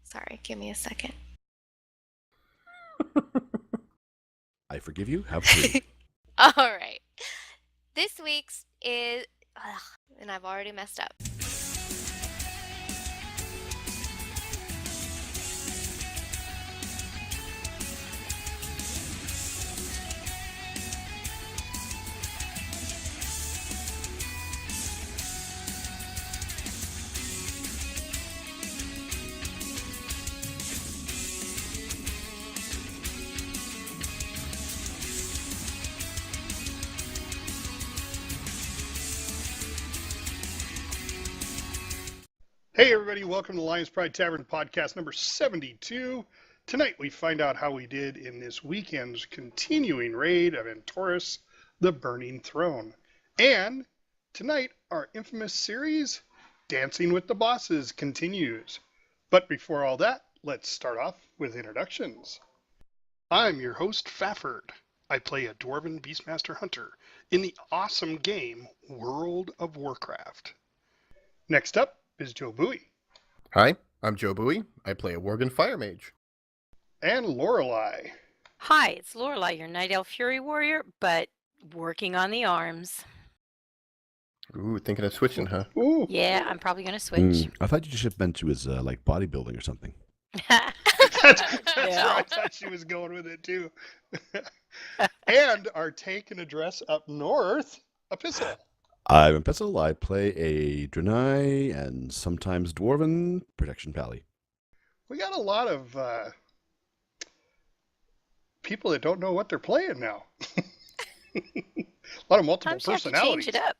Sorry, give me a second. I forgive you. Have free. All right. This week's is, and I've already messed up. Hey everybody, welcome to Lions Pride Tavern podcast number 72. Tonight we find out how we did in this weekend's continuing raid of Antorus the Burning Throne. And tonight our infamous series, Dancing with the Bosses, continues. But before all that, let's start off with introductions. I'm your host, Stafford. I play a Dwarven Beastmaster Hunter in the awesome game World of Warcraft. Next up is JobUi. Hi, I'm JobUi. I play a Worgen Fire Mage. And Lorelei. Hi, it's Lorelei, your Night Elf Fury Warrior, but working on the arms. Ooh, thinking of switching, huh? Ooh. Yeah, I'm probably going to switch. I thought you just meant she was like bodybuilding or something. That's Yeah. where I thought she was going with it too. And our take and address up north, Epistle. I'm Epistle. I play a Draenei and sometimes Dwarven Protection Pally. We got a lot of people that don't know what they're playing now. A lot of multiple Sometimes you have to personalities. change it up.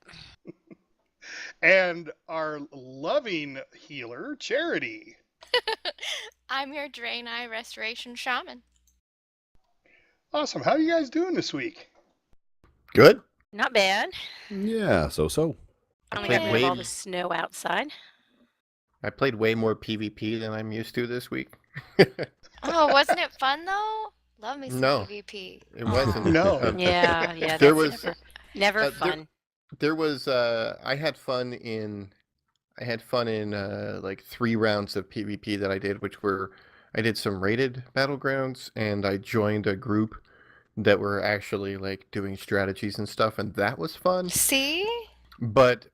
And our loving healer, Charity. I'm your Draenei Restoration Shaman. Awesome. How are you guys doing this week? Good. Not bad. Yeah, so. Only played got rid of all Wade. the snow outside. I played way more PvP than I'm used to this week. Oh, wasn't it fun though? Love me some No. PvP. It wasn't. No. Yeah, There that's was- never fun. There was. I had fun in like 3 rounds of PvP that I did, which were I did some rated battlegrounds, and I joined a group that were actually like doing strategies and stuff, and that was fun. See? But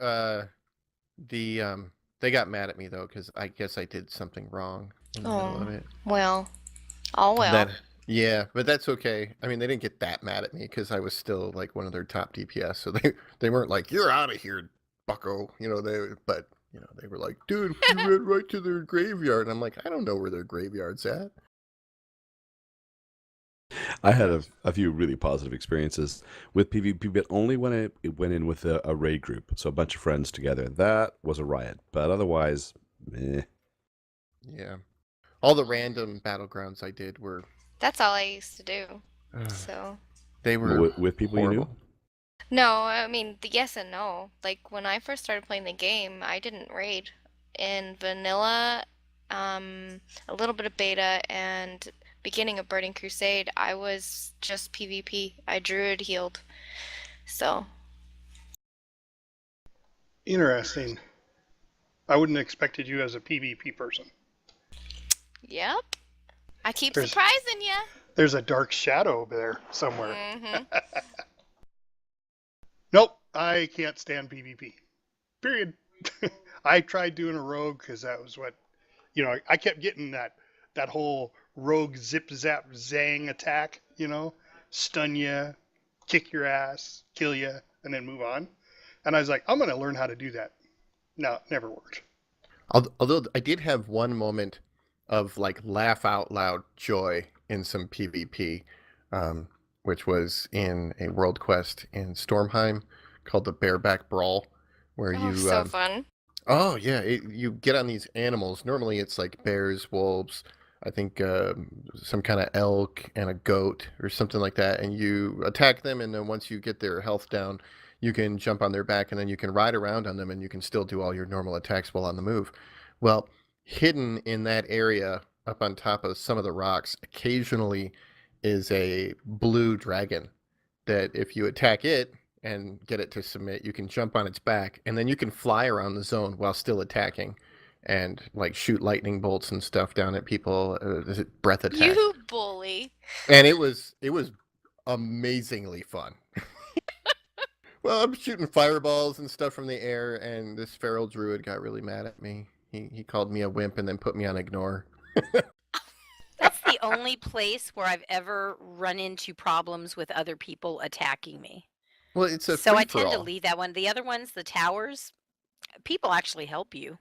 they got mad at me though, because I guess I did something wrong in the middle of it. Well, all well. Yeah, but that's okay. I mean, they didn't get that mad at me because I was still like one of their top DPS, so they weren't like, "You're out of here, bucko," they were like, "Dude, we went right to their graveyard," and I'm like, "I don't know where their graveyard's at." I had a few really positive experiences with PvP, but only when it went in with a raid group, so a bunch of friends together. That was a riot, but otherwise, meh. Yeah, all the random battlegrounds I did were That's all I used to do. So. they were With people you horrible. knew. No, I mean, the yes and no. Like, when I first started playing the game, I didn't raid. In vanilla, a little bit of beta, and beginning of Burning Crusade, I was just PvP. I druid healed. So, Interesting. I wouldn't have expected you as a PvP person. yep. I keep There's- surprising you. There's a dark shadow there somewhere. Mm-hmm. Nope, I can't stand PvP. Period. I tried doing a rogue because that was what, I kept getting that whole rogue zip zap zang attack, stun you, kick your ass, kill you, and then move on. And I was like, I'm going to learn how to do that. No, it never worked. Although I did have one moment of like laugh out loud joy in some PvP, which was in a world quest in Stormheim called the Bareback Brawl, where Oh, you so fun. oh yeah, you get on these animals. Normally it's like bears, wolves, I think some kind of elk and a goat or something like that, and you attack them, and then once you get their health down, you can jump on their back, and then you can ride around on them, and you can still do all your normal attacks while on the move. Well, hidden in that area up on top of some of the rocks occasionally is a blue dragon that if you attack it and get it to submit, you can jump on its back, and then you can fly around the zone while still attacking. and like shoot lightning bolts and stuff down at people. Is it breath attack? You bully. And it was amazingly fun. Well, I'm shooting fireballs and stuff from the air, and this feral druid got really mad at me. He called me a wimp and then put me on ignore. That's the only place where I've ever run into problems with other people attacking me. Well, it's a So I tend to free-for-all. leave that one. The other ones, the towers, people actually help you.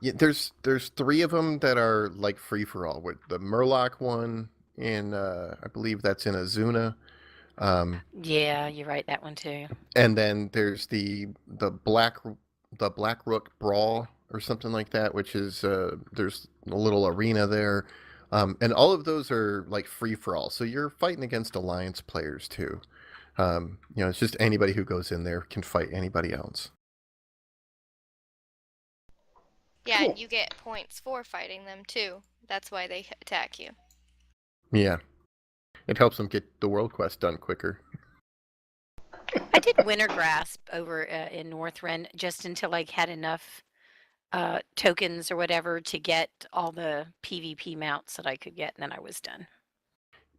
Yeah, there's 3 of them that are like free for all. With the Murloc one in, I believe that's in Azuna, Yeah, you're right. That one too. and then there's the Black Rook Brawl or something like that, which is there's a little arena there, and all of those are like free for all. So you're fighting against alliance players too. It's just anybody who goes in there can fight anybody else. Yeah, Cool. and you get points for fighting them too. That's why they attack you. Yeah, it helps them get the world quest done quicker. I did Winter Grasp over in Northrend just until I had enough tokens or whatever to get all the PvP mounts that I could get, and then I was done.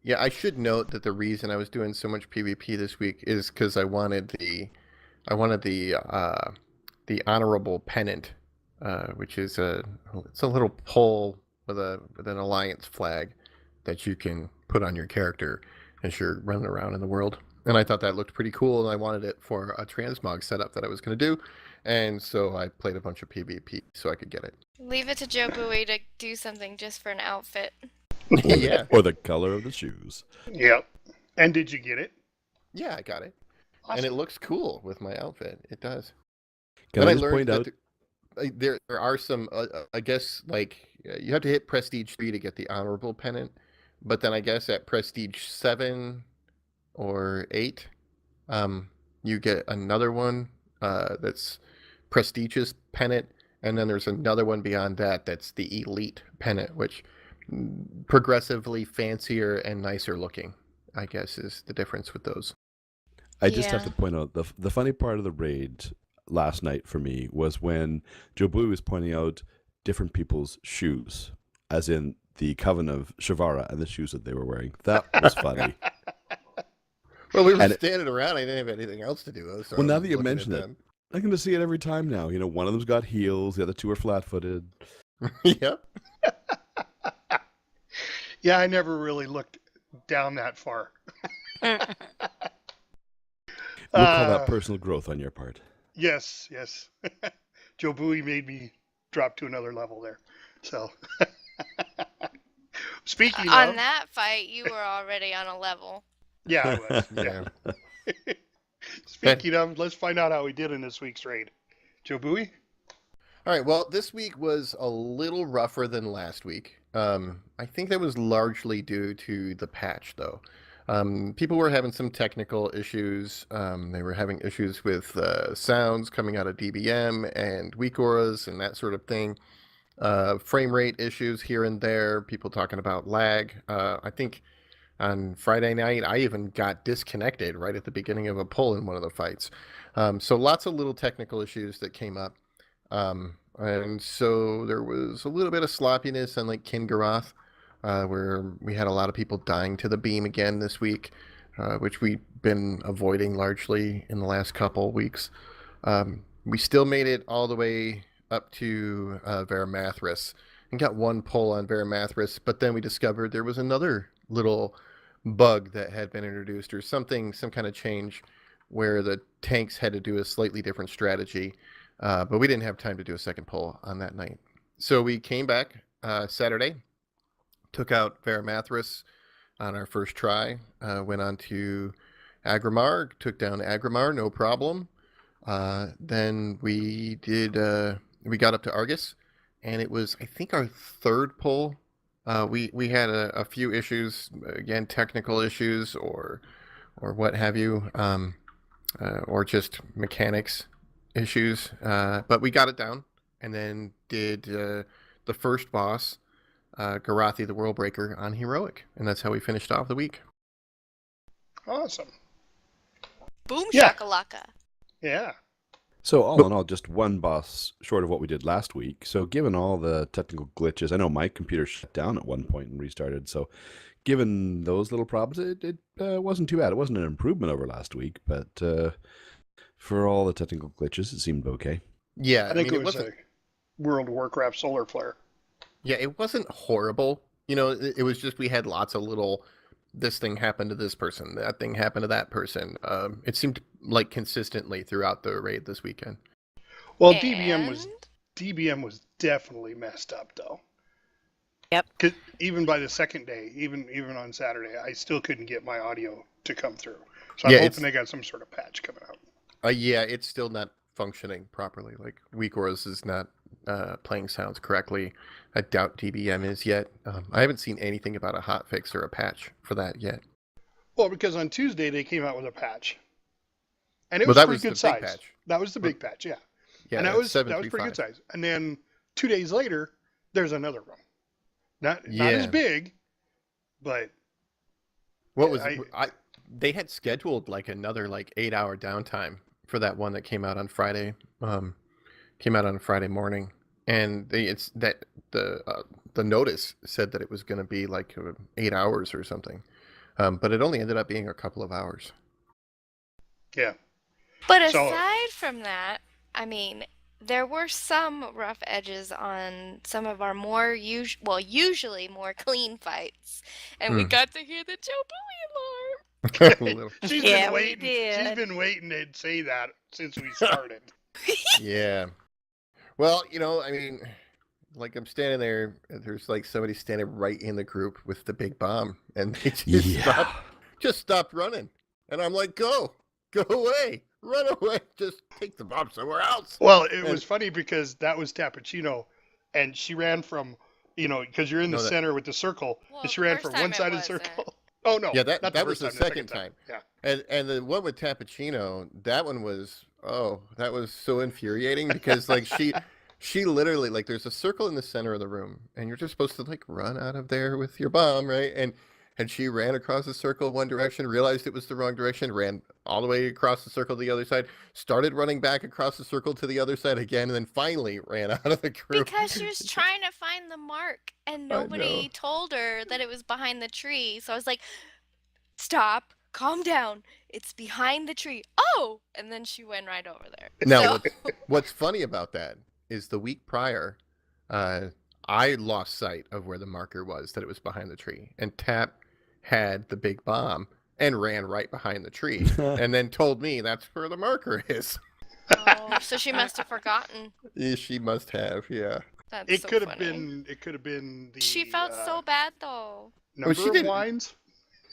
Yeah, I should note that the reason I was doing so much PvP this week is because I wanted the honorable pennant, which is it's a little pole with an alliance flag that you can put on your character as you're running around in the world. And I thought that looked pretty cool, and I wanted it for a transmog setup that I was going to do, and so I played a bunch of PvP so I could get it. Leave it to JoBui to do something just for an outfit. Yeah, Or the color of the shoes. Yep. And did you get it? yeah, I got it, Awesome. and it looks cool with my outfit. It does. Can And I I just learned point that out? there are some, I guess, like you have to hit Prestige 3 to get the honorable pennant, but then I guess at Prestige 7 or 8, you get another one that's prestigious pennant, and then there's another one beyond that that's the elite pennant, which progressively fancier and nicer looking, I guess, is the difference with those. I just have Yeah. to point out the funny part of the raid last night for me was when JoBui was pointing out different people's shoes, as in the Coven of Shavara and the shoes that they were wearing. That was funny. Well, we were And standing around. I didn't have anything else to do. So Well, I now was that you looking at mention it, them. I can just see it every time now. One of them's got heels, the other 2 are flat-footed. Yep. Yeah, I never really looked down that far. We'll call Uh, that personal growth on your part. Yes. JoBui made me drop to another level there. So, speaking On of, that fight, you were already on a level. yeah, I was. Yeah. Speaking of, let's find out how we did in this week's raid. JoBui? All right. Well, this week was a little rougher than last week. I think that was largely due to the patch, though. People were having some technical issues. They were having issues with sounds coming out of DBM and weak auras and that sort of thing. Frame rate issues here and there. People talking about lag. I think on Friday night, I even got disconnected right at the beginning of a pull in one of the fights. So lots of little technical issues that came up. And so there was a little bit of sloppiness on like Kingaroth, where we had a lot of people dying to the beam again this week, which we've been avoiding largely in the last couple weeks. We still made it all the way up to Varamathras and got one pull on Varamathras, but then we discovered there was another little bug that had been introduced or something, some kind of change where the tanks had to do a slightly different strategy. But we didn't have time to do a second pull on that night. So we came back Saturday, took out Varamathras on our first try, went on to Agrimar, took down Agrimar, no problem. Then we got up to Argus, and it was, I think, our third pull. We had a few issues, again, technical issues or what have you, or just mechanics issues, but we got it down, and then did the first boss, Guidotti the World Breaker, on Heroic, and that's how we finished off the week. Awesome. Boom Yeah. shakalaka. Yeah. So all in all, just one boss short of what we did last week. So given all the technical glitches, I know my computer shut down at one point and restarted. So given those little problems, it wasn't too bad. It wasn't an improvement over last week, but for all the technical glitches, it seemed okay. Yeah, I think mean, it was a World of Warcraft solar flare. Yeah, it wasn't horrible. It was just we had lots of little, this thing happened to this person, that thing happened to that person. It seemed like consistently throughout the raid this weekend. Well, And DBM was definitely messed up though. Yep. 'Cause even by the second day, even on Saturday, I still couldn't get my audio to come through. So I'm hoping they got some sort of patch coming out. Yeah, it's still not functioning properly. Like WeakOrus is not playing sounds correctly. I doubt DBM is yet. I haven't seen anything about a hotfix or a patch for that yet. Well, because on Tuesday they came out with a patch, and it Well, was that pretty was the good big size. patch. That was the big patch, yeah. Yeah, And that was pretty good 735. size. And then 2 days later, there's another one. Not as big, but What was they had scheduled like another 8-hour downtime for that one that came out on Friday. Came out on Friday morning, and the notice said that it was going to be 8 hours or something, but it only ended up being a couple of hours. yeah. but So- aside from that, I mean, there were some rough edges on some of our usually more clean fights, and we got to hear the Jobui alarm. A little. She's Yeah, been we waiting. did. She's been waiting to say that since we started. Yeah. Well, I mean, I'm standing there, and there's somebody standing right in the group with the big bomb, and they just stopped running, and I'm like, go away, run away, just take the bomb somewhere else. Well, it was funny because that was Tappuccino, and she ran from, because you're in the center with the circle, Well, and she the ran first from time one it side of the wasn't. circle. Oh no, Yeah, not that was first the second time. Yeah. And the one with Tappuccino, that one was that was so infuriating because she literally there's a circle in the center of the room, and you're just supposed to run out of there with your bomb, right? And she ran across the circle one direction, realized it was the wrong direction, ran all the way across the circle to the other side, started running back across the circle to the other side again, and then finally ran out of the group. Because she was trying to find the mark, and I nobody know. told her that it was behind the tree. So I was like, "Stop, calm down. It's behind the tree." Oh, and then she went right over there. Now, So- what's funny about that is the week prior, I lost sight of where the marker was, that it was behind the tree. And Tap had the big bomb and ran right behind the tree and then told me that's where the marker is. Oh, so she must have forgotten. Yeah, she must have, yeah. That's It so could have funny. been. It could have been the. She felt so bad though. Number she of didn't- wines.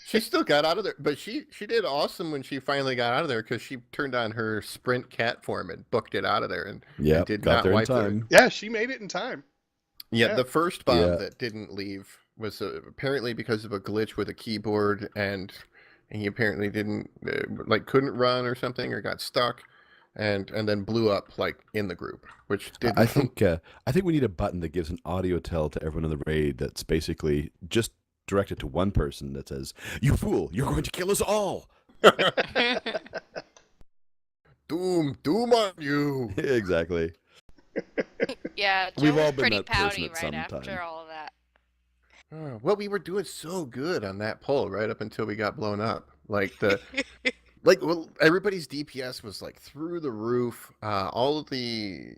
She still got out of there, but she did awesome when she finally got out of there because she turned on her sprint cat form and booked it out of there and did got not there in wipe her. time. Yeah, she made it in time. Yeah, the first bomb Yeah. that didn't leave was apparently because of a glitch with a keyboard, and he apparently didn't couldn't run or something, or got stuck, and then blew up in the group, which didn't. I think we need a button that gives an audio tell to everyone in the raid that's basically just directed to one person that says, "You fool! You're going to kill us all." doom on you. Exactly. Yeah, Joe We've was all been pretty that person pouty at right some after time. all of that. Well, we were doing so good on that poll right up until we got blown up. Everybody's DPS was through the roof. All of the,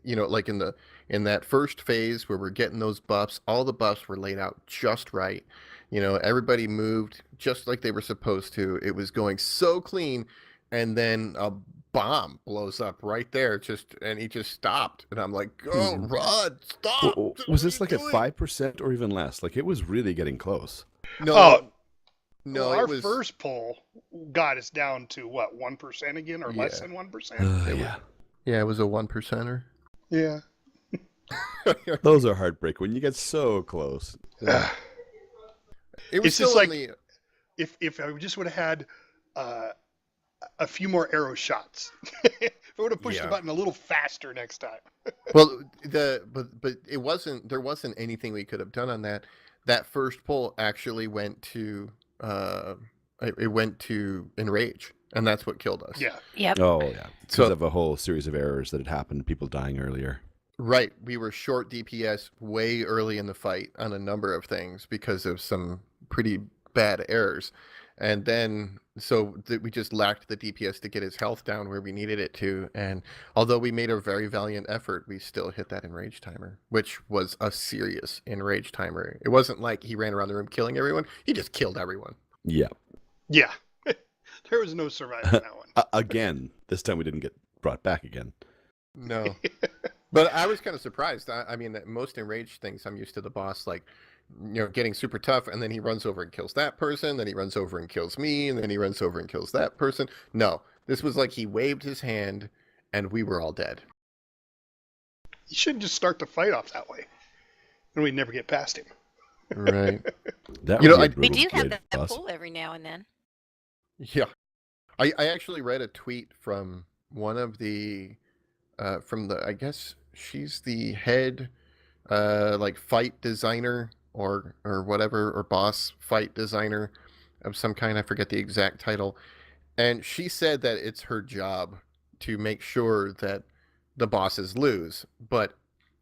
in that first phase where we're getting those buffs, all the buffs were laid out just right. Everybody moved just like they were supposed to. It was going so clean, and then a bomb blows up right there, and he just stopped, and I'm like, "Go, run, stop!" Was this What are at you doing? 5% or even less? It was really getting close. No, Well, it our was first poll got us down to what, 1% again, or less Yeah. than 1%. Yeah, it was a 1%er. Yeah. Those are heartbreaking when you get so close. It was It's just still like- only. If I just would have had a few more arrow shots, if I would have pushed the Yeah. button a little faster next time. Well, but it wasn't. There wasn't anything we could have done on that. That first poll actually went to it went to enrage, and that's what killed us. Yeah. Yep. Oh yeah, because So- of a whole series of errors that had happened, people dying earlier. Right. We were short DPS way early in the fight on a number of things because of some pretty bad errors. And then, we just lacked the DPS to get his health down where we needed it to. And although we made a very valiant effort, we still hit that enrage timer, which was a serious enrage timer. It wasn't like he ran around the room killing everyone. He just killed everyone. Yeah. Yeah. There was no surviving that one. Again, this time we didn't get brought back again. No. But I was kind of surprised. I mean, most enraged things, I'm used to the boss, like, getting super tough, and then he runs over and kills that person, then he runs over and kills me, and then he runs over and kills that person. No, this was like he waved his hand, and we were all dead. You shouldn't just start the fight off that way, and we'd never get past him. Right. That You was know, a I- We brutal do have raid that boss. pull every now and then. Yeah. I actually read a tweet from one of the, I guess she's the head, like fight designer or whatever, or boss fight designer of some kind. I forget the exact title. And she said that it's her job to make sure that the bosses lose. But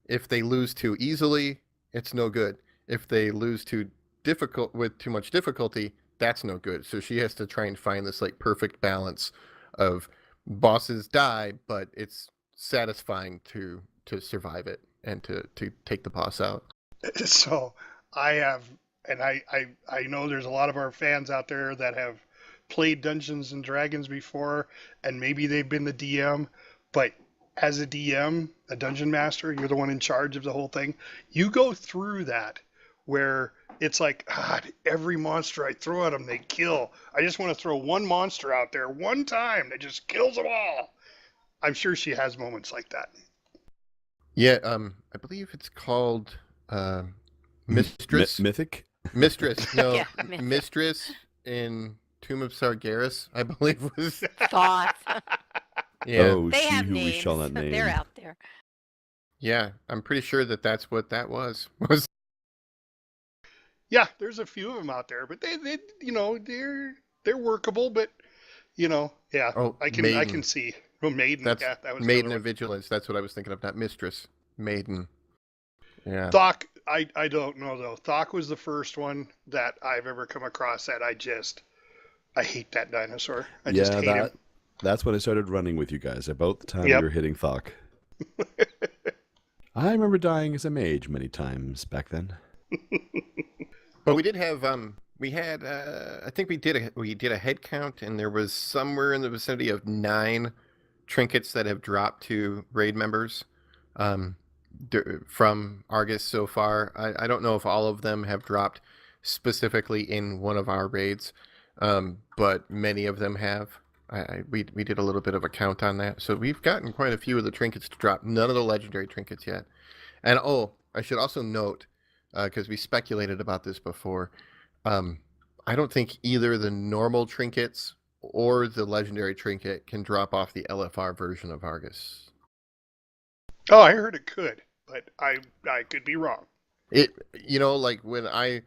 if they lose too easily, it's no good. If they lose too much difficulty, that's no good. So she has to try and find this like perfect balance of bosses die, but it's satisfying to survive it and to take the boss out. So I have, and I know there's a lot of our fans out there that have played Dungeons and Dragons before, and maybe they've been the DM, but as a DM, a dungeon master, you're the one in charge of the whole thing. You go through that where it's like, God, every monster I throw at them, they kill. I just want to throw one monster out there one time that just kills them all. I'm sure she has moments like that. Yeah, I believe it's called Mistress. Mythic? Mistress, no, Yeah, Mythic. Mistress in Tomb of Sargeras, I believe was. Thoughts. Yeah, Oh, They she have who we names. shall not name. They're out there. yeah, I'm pretty sure that that's what that was. Was Yeah, there's a few of them out there, but they they're workable, but yeah, Oh, I can Maiden. see. Well, Maiden, That's yeah, that was the Maiden other of one. Vigilance. That's what I was thinking of. Not Mistress, Maiden. Yeah. Thok, I don't know though. Thok was the first one that I've ever come across that I hate that dinosaur. I just hate him. That's when I started running with you guys, about the time Yep. you were hitting Thok. I remember dying as a mage many times back then. But we did have we had I think we did a head count, and there was somewhere in the vicinity of 9 trinkets that have dropped to raid members from Argus so far. I don't know if all of them have dropped specifically in one of our raids, but many of them have. We did a little bit of a count on that, so we've gotten quite a few of the trinkets to drop. None of the legendary trinkets yet. And I should also note, because we speculated about this before, I don't think either the normal trinkets or the legendary trinket can drop off the LFR version of Argus. Oh, I heard it could, but I could be wrong. It, like when I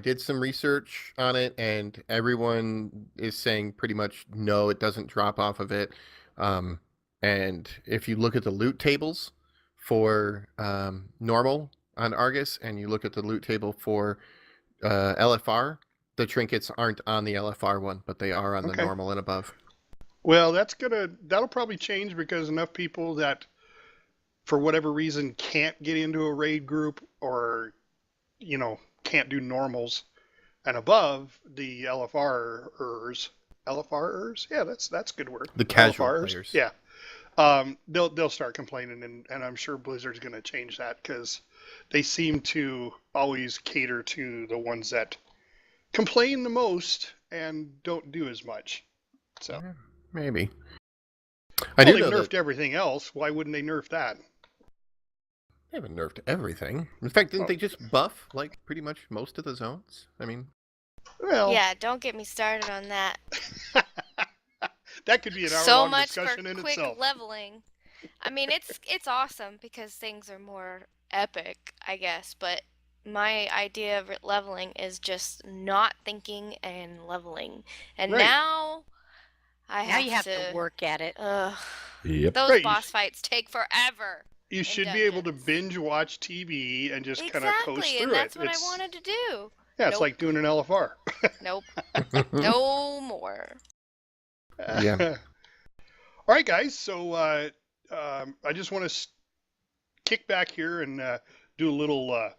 did some research on it, and everyone is saying pretty much no, it doesn't drop off of it. And if you look at the loot tables for normal on Argus, and you look at the loot table for LFR, the trinkets aren't on the LFR one, but they are on the Okay. normal and above. Well, that'll probably change because enough people that, for whatever reason, can't get into a raid group or, can't do normals and above, the LFRers. LFRers? Yeah, that's a good word. The casual LFRers, players. yeah. They'll start complaining, and I'm sure Blizzard's going to change that because they seem to always cater to the ones that complain the most and don't do as much. So Maybe. well, do they've know nerfed everything else. Why wouldn't they nerf that? they haven't nerfed everything. In fact, didn't Oh. they just buff like pretty much most of the zones? I mean, Well, Yeah, don't get me started on that. that could be an So hour-long much for discussion in quick itself. leveling. I mean, it's awesome because things are more epic, I guess, but my idea of leveling is just not thinking and leveling. And Right. now Now you have to to work at it. Yep. those Right, boss fights take forever. You in should be able to dungeons. binge watch TV and just kind of coast Exactly, through and that's it. what I wanted to do. Yeah, it's Nope. like doing an LFR. Nope. No more. Yeah. All right, guys. So I just want to kick back here and do a little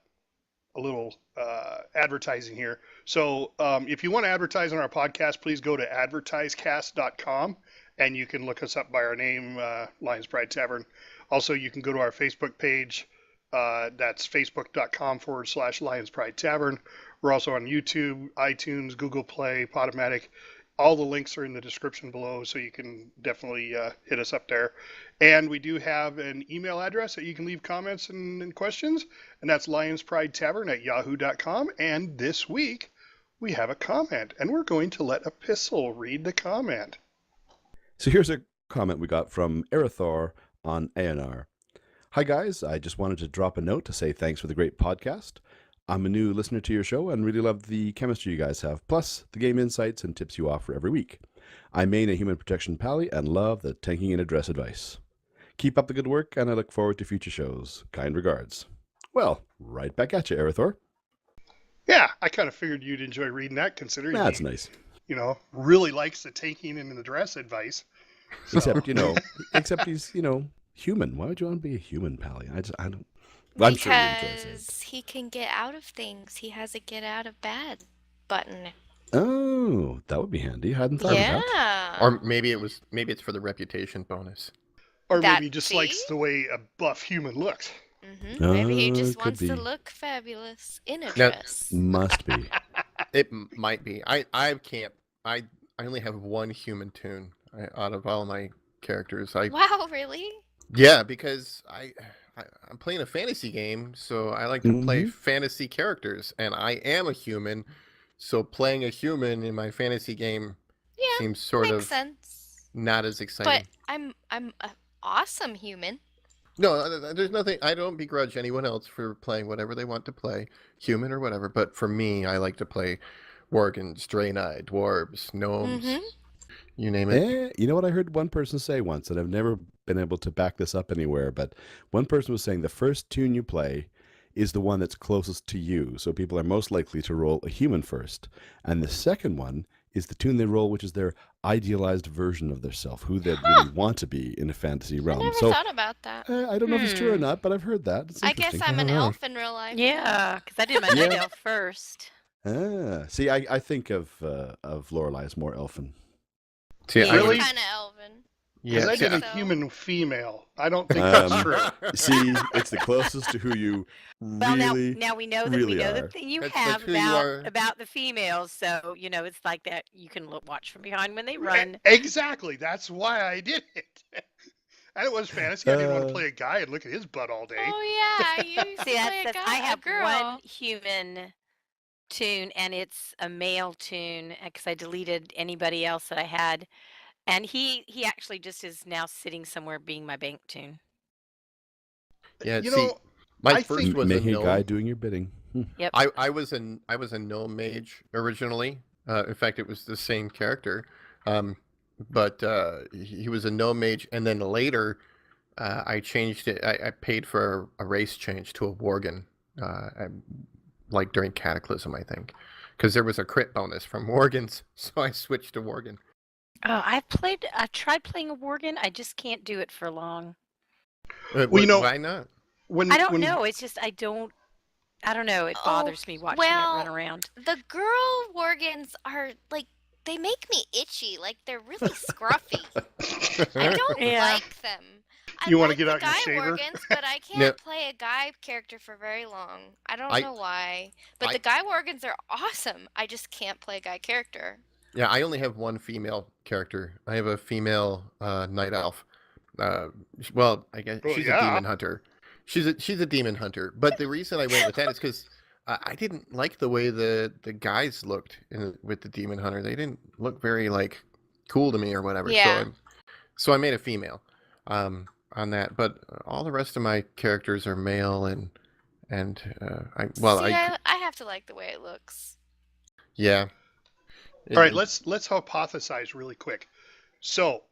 advertising here. So if you want to advertise on our podcast, please go to advertisecast.com and you can look us up by our name, Lions Pride Tavern. Also, you can go to our Facebook page. That's facebook.com/Lions Pride Tavern. We're also on YouTube, iTunes, Google Play, Podomatic. All the links are in the description below, so you can definitely hit us up there. And we do have an email address that you can leave comments and questions, and that's lionspridetavern@yahoo.com. And this week, we have a comment, and we're going to let Epistle read the comment. So here's a comment we got from Erithor on ANR. Hi guys, I just wanted to drop a note to say thanks for the great podcast. I'm a new listener to your show and really love the chemistry you guys have, plus the game insights and tips you offer every week. I main a human protection pally and love the tanking and address advice. Keep up the good work, and I look forward to future shows. Kind regards. Well, right back at you, Erithor. Yeah, I kind of figured you'd enjoy reading that, considering That's he, nice. Really likes the taking and address advice. So. Except he's, human. Why would you want to be a human pally? I don't. I'm sure he enjoys it. Because he can get out of things. He has a get out of bad button. Oh, that would be handy. I hadn't thought of that. Yeah. Or maybe it's for the reputation bonus. Or That- maybe he just likes the way a buff human looks. Maybe he Oh, just could wants to be. look fabulous in a Now- dress. Must be. It might be. I can't. I only have one human tune out of all my characters. Wow, really? Yeah, because I'm playing a fantasy game, so I like to play fantasy characters, and I am a human, so playing a human in my fantasy game Yeah, seems sort makes of sense. not as exciting. But I'm an awesome human. No, there's nothing. I don't begrudge anyone else for playing whatever they want to play, human or whatever. But for me, I like to play Worgans, Draenei, dwarves, gnomes, you name it. You know what I heard one person say once, and I've never been able to back this up anywhere, but one person was saying the first tune you play is the one that's closest to you, so people are most likely to roll a human first. And the second one is the tune they roll, which is their idealized version of themselves, who they really want to be in a fantasy I realm. never So thought about that. I don't know if it's true or not, but I've heard that. It's I guess interesting. I'm an don't know. elf in real life. Yeah, because I did my night elf first. See, I think of Lorelei as more elfin. See, He's Really? kind of elven. Because Yeah, I see, get a So- human female. I don't think that's true. See, it's the closest to who you Well, really. now we know that really we know are. the thing you That's have who you are. about the females. So it's like that. You can watch from behind when they run. Exactly. That's why I did it. And it was fantasy. I didn't want to Uh, play a guy and look at his butt all day. Oh yeah, you used to See, play a that's guy, I have a girl. one human tune, and it's a male tune because I deleted anybody else that I had, and he actually just is now sitting somewhere being my bank tune. yeah. You See, know, my I first think- was a Making a guy gnome. doing your bidding. Yep. I was a gnome mage originally. In fact, it was the same character, but he was a gnome mage, and then later I changed it. I paid for a race change to a worgen, like during Cataclysm, I think, because there was a crit bonus from worgens, so I switched to worgen. Oh, I've tried playing a worgen. I just can't do it for long. Why not? I don't know. It's just I don't know. It bothers me watching it run around. The girl Worgans are like they make me itchy. Like they're really scruffy. I don't Yeah. like them. I You wanna like get the out your guy shaver? Worgans, but I can't No. play a guy character for very long. I don't I- know why. But I- the guy Worgans are awesome. I just can't play a guy character. Yeah, I only have one female character. I have a female night elf. Well, I guess Oh, she's yeah. a demon hunter. She's a demon hunter. But the reason I went with that is because I didn't like the way the guys looked with the demon hunter. They didn't look very like cool to me or whatever. Yeah. So I made a female on that. But all the rest of my characters are male, and And I have to like the way it looks. yeah. All right, let's hypothesize really quick. So,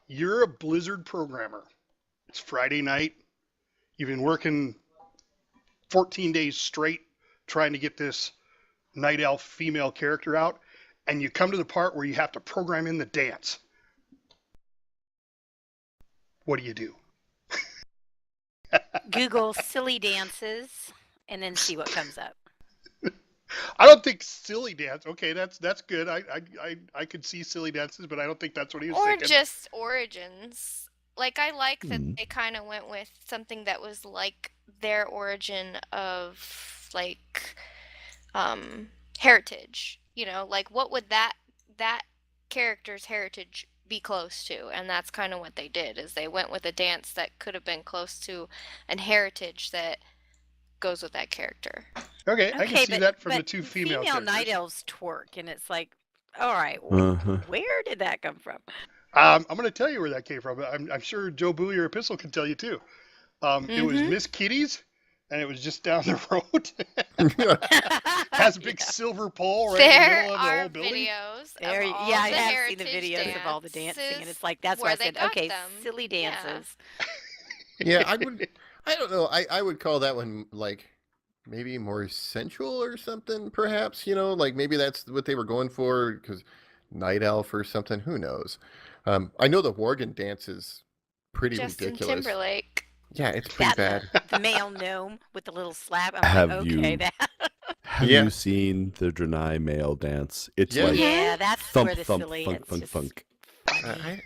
you're a Blizzard programmer. It's Friday night. You've been working 14 days straight trying to get this night elf female character out, and you come to the part where you have to program in the dance. What do you do? Google silly dances and then see what comes up. I don't think silly dance. Okay, that's good. I could see silly dances, but I don't think that's what he was Or thinking. just origins. Like, I like that they kind of went with something that was like their origin of, like, heritage. You know, like, what would that character's heritage be close to? And that's kind of what they did, is they went with a dance that could have been close to an heritage that goes with that character. Okay, I can see that from the two female characters. night elves twerk, and it's like, all right, where did that come from? I'm going to tell you where that came from. I'm sure JoBui or Epistle can tell you too. It was Miss Kitty's, and it was just down the road. Has a big silver pole right in the middle of the whole building. Videos There, of all yeah, I the have seen the heritage videos of all the dancing, and dances it's like, that's why where I they said, got okay, them. silly dances. Yeah, I don't know. I would call that one like maybe more sensual or something, perhaps. You know, like maybe that's what they were going for, because night elf or something. Who knows? I know the Worgen dance is pretty Justin ridiculous. Timberlake. Yeah, it's pretty bad. The male gnome with the little slap. I'm Have like, okay, you- that. Have you seen the Draenei male dance? It's Yeah. like Yeah, that's thump, where the thump, silly. funk, it's funk, just funk. funny.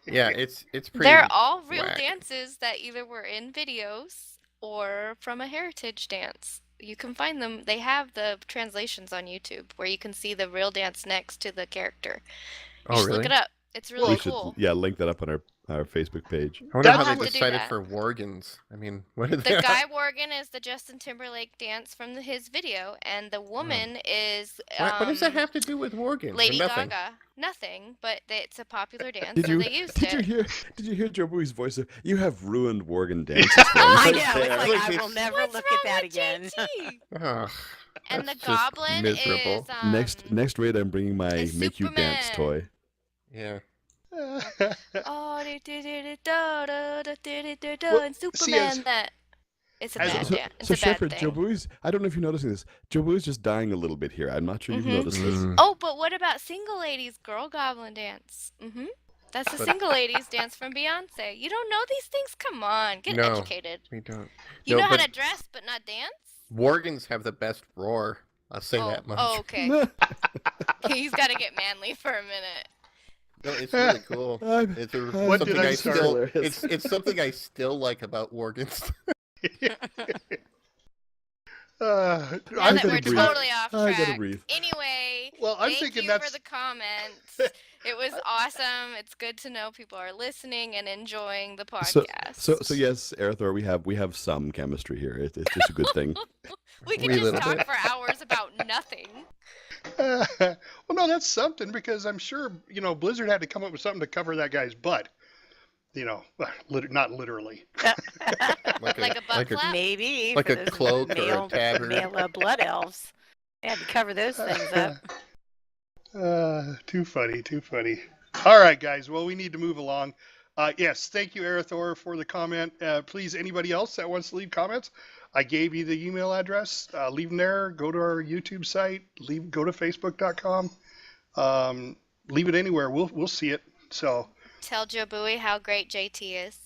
Yeah, it's pretty. They're all real whack. dances that either were in videos or from a heritage dance. You can find them. They have the translations on YouTube where you can see the real dance next to the character. You Oh, should really? look it up. It's really We should, cool. link that up on our Facebook page. I wonder That's how We'll they have to do decided that. for Worgens. I mean, what are The they? guy Worgen is the Justin Timberlake dance from his video, and the woman is What does that have to do with Worgens? Lady Nothing. Gaga. Nothing, but it's a popular dance, Did so you they used did it. you hear JoBui's voice? You have ruined Worgen dances. I know. right It's there. like, I will never What's look wrong at that with again. JT? Ugh, And the that's just goblin miserable. is Next raid, I'm bringing my is make you dance Superman. toy. Yeah. Oh, and see, Superman. as- That it's a as- bad So, dance. It's so a bad Shepherd, thing. JoBui's. I don't know if you're noticing this. JoBui's just dying a little bit here. I'm not sure you've Mhm. noticed this. Mm. Oh, but what about single ladies girl goblin dance? That's the But- single ladies dance from Beyonce. You don't know these things? Come on, get No. educated. We don't. You No, know how but to dress but not dance? Worgens have the best roar. I'll say Oh, that much. oh, okay. He's got to get manly for a minute. No, it's really cool. It's What did something I I start? still. Hilarious. It's something I still like about Worgens. Now I that gotta we're breathe. totally off I gotta track. breathe. Anyway, Well, I'm thank thinking you that's for the comments. It was awesome. It's good to know people are listening and enjoying the podcast. So yes, Arathor, we have some chemistry here. It's just a good thing. We can Wee just little talk bit. for hours about nothing. well, no, that's something, because I'm sure Blizzard had to come up with something to cover that guy's butt. Not literally. Like a butt flap? Maybe. Like for a those cloak or a male, tabard. male blood elves. They had to cover those things up. Too funny. All right, guys. Well, we need to move along. Yes, thank you, Arathor, for the comment. Please, anybody else that wants to leave comments, I gave you the email address. Leave them there. Go to our YouTube site. Go to Facebook.com. Leave it anywhere. We'll see it. So Tell JoBui how great JT is.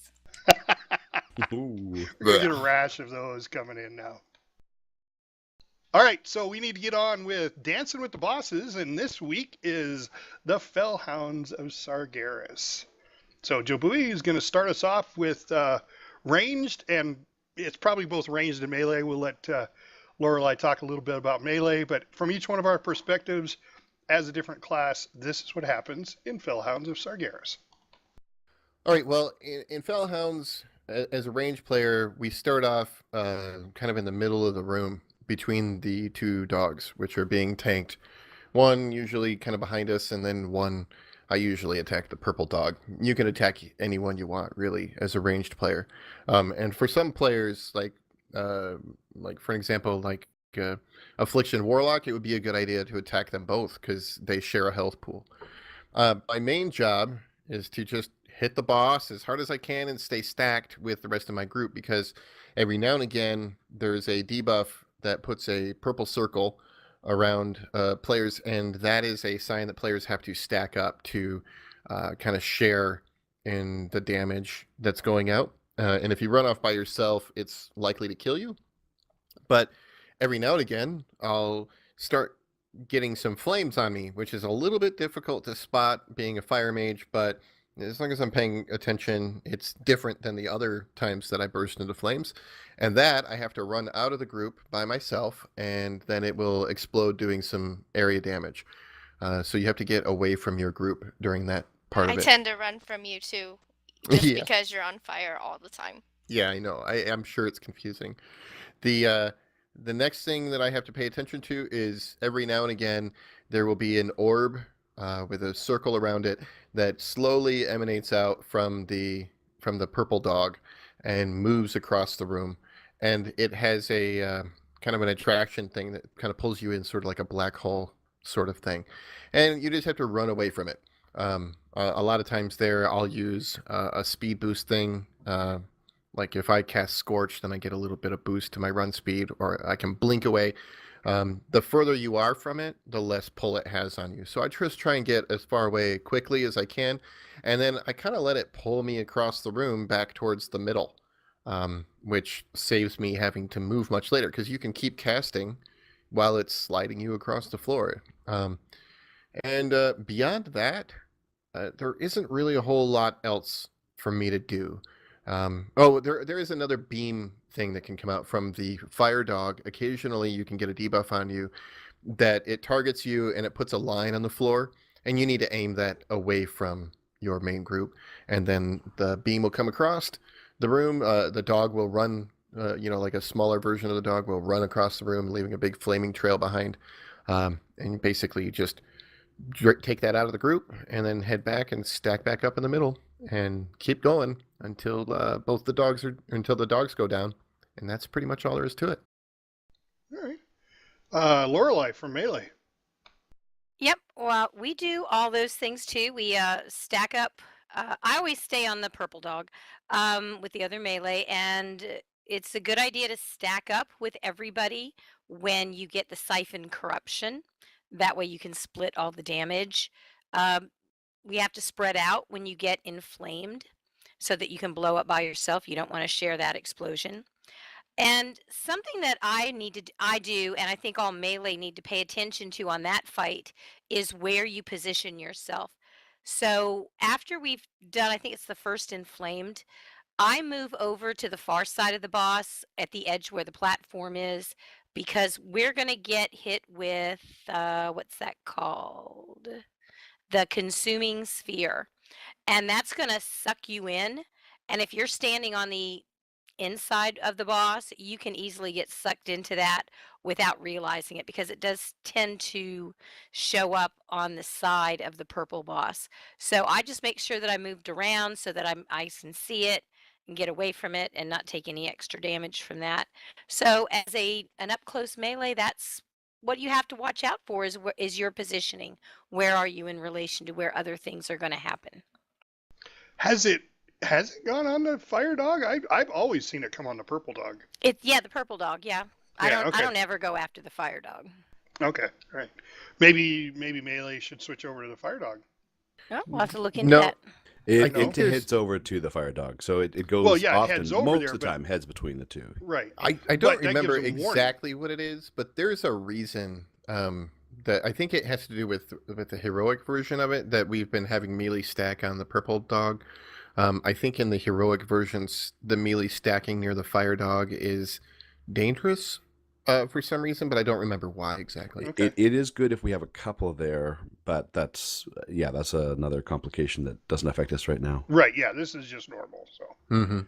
Ooh. we're gonna get a rash of those coming in now. All right, so we need to get on with Dancing with the Bosses, and this week is the Fellhounds of Sargeras. So JoBui is going to start us off with ranged, and it's probably both ranged and melee. We'll let Lorelei talk a little bit about melee, but from each one of our perspectives as a different class, this is what happens in Fellhounds of Sargeras. All right. Well, in Fellhounds, as a range player, we start off kind of in the middle of the room between the two dogs, which are being tanked. One usually kind of behind us, and then one, I usually attack the purple dog. You can attack anyone you want, really, as a ranged player. And for some players, like like for example, like Affliction Warlock, it would be a good idea to attack them both because they share a health pool. My main job is to just hit the boss as hard as I can and stay stacked with the rest of my group, because every now and again there's a debuff that puts a purple circle around players, and that is a sign that players have to stack up to kind of share in the damage that's going out. And if you run off by yourself, it's likely to kill you. But every now and again, I'll start getting some flames on me, which is a little bit difficult to spot being a fire mage, but as long as I'm paying attention, it's different than the other times that I burst into flames. And that I have to run out of the group by myself, and then it will explode doing some area damage. So you have to get away from your group during that part I of it. tend to run from you too, just Yeah. because you're on fire all the time. Yeah, I know. I'm sure it's confusing. The next thing that I have to pay attention to is every now and again there will be an orb with a circle around it that slowly emanates out from the purple dog and moves across the room, and it has a kind of an attraction thing that kind of pulls you in, sort of like a black hole sort of thing, and you just have to run away from it. A lot of times there I'll use a speed boost thing. Like if I cast Scorch, then I get a little bit of boost to my run speed, or I can blink away. The further you are from it, the less pull it has on you. So I just try and get as far away quickly as I can, and then I kind of let it pull me across the room back towards the middle, which saves me having to move much later, because you can keep casting while it's sliding you across the floor. And beyond that, there isn't really a whole lot else for me to do. There is another beam thing that can come out from the fire dog. Occasionally you can get a debuff on you that it targets you and it puts a line on the floor, and you need to aim that away from your main group, and then the beam will come across the room. The dog will run, like a smaller version of the dog will run across the room, leaving a big flaming trail behind. And basically you just take that out of the group and then head back and stack back up in the middle and keep going until until the dogs go down, and that's pretty much all there is to it. All right. Lorelei from Melee. Yep. Well, we do all those things too. We stack up. I always stay on the purple dog with the other melee, and it's a good idea to stack up with everybody when you get the siphon corruption. That way you can split all the damage. We have to spread out when you get inflamed so that you can blow up by yourself. You don't want to share that explosion. And something that I do, and I think all melee need to pay attention to on that fight, is where you position yourself. So after we've done, I think it's the first inflamed, I move over to the far side of the boss at the edge where the platform is, because we're going to get hit with, what's that called? The consuming sphere. And that's going to suck you in. And if you're standing on the inside of the boss, you can easily get sucked into that without realizing it, because it does tend to show up on the side of the purple boss. So I just make sure that I moved around so that I can see it and get away from it and not take any extra damage from that. So as an up close melee, that's what you have to watch out for, is your positioning. Where are you in relation to where other things are going to happen? Has it gone on the fire dog? I've always seen it come on the purple dog. The purple dog. Yeah. I Okay. don't ever go after the fire dog. Okay, all right. Maybe Melee should switch over to the fire dog. Oh, we'll have to look into that. It think there's- heads over to the fire dog, so it goes Well, yeah, it often, heads over most there, of the but- time, heads between the two. Right. I But don't that remember gives them warning. exactly what it is, but there's a reason that I think it has to do with the heroic version of it, that we've been having melee stack on the purple dog. I think in the heroic versions, the melee stacking near the fire dog is dangerous for some reason, but I don't remember why exactly. Okay. It is good if we have a couple there, but that's another complication that doesn't affect us right now. Right, yeah, this is just normal, so. Mm-hmm.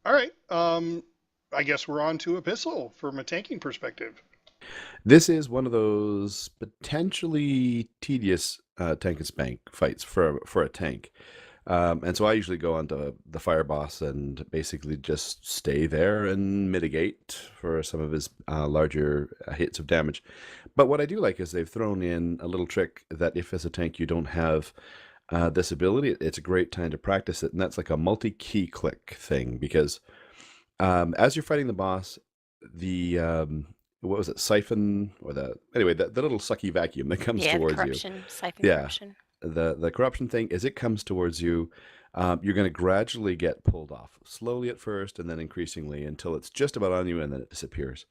All right, I guess we're on to Epistle from a tanking perspective. This is one of those potentially tedious tank and spank fights for a tank. And so I usually go onto the fire boss and basically just stay there and mitigate for some of his larger hits of damage. But what I do like is they've thrown in a little trick that if as a tank you don't have this ability, it's a great time to practice it. And that's like a multi-key click thing because as you're fighting the boss, the what was it, siphon or the little sucky vacuum that comes Yeah, towards corruption, siphon Yeah. corruption. the corruption thing as it comes towards you, you're going to gradually get pulled off, slowly at first, and then increasingly until it's just about on you, and then it disappears.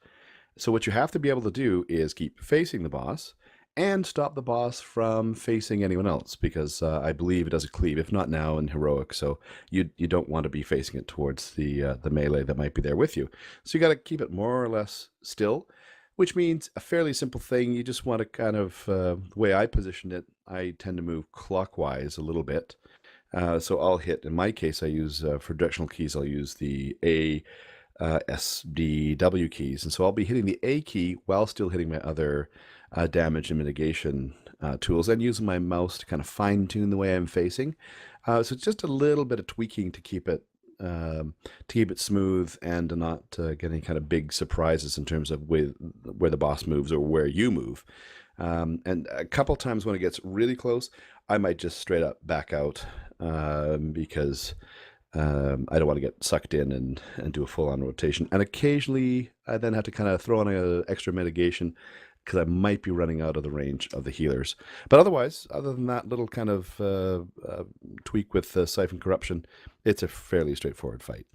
So what you have to be able to do is keep facing the boss and stop the boss from facing anyone else, because I believe it does a cleave, if not now in heroic. So you don't want to be facing it towards the melee that might be there with you. So you got to keep it more or less still, which means a fairly simple thing. You just want to kind of the way I positioned it, I tend to move clockwise a little bit. So I'll hit, in my case, I use for directional keys, I'll use the A, S, D, W keys. And so I'll be hitting the A key while still hitting my other damage and mitigation tools, and using my mouse to kind of fine tune the way I'm facing. So it's just a little bit of tweaking to keep it smooth and to not get any kind of big surprises in terms of where the boss moves or where you move. And a couple times when it gets really close, I might just straight up back out because I don't want to get sucked in and do a full-on rotation. And occasionally I then have to kind of throw on an extra mitigation because I might be running out of the range of the healers. But otherwise, other than that little kind of tweak with Siphon Corruption, it's a fairly straightforward fight.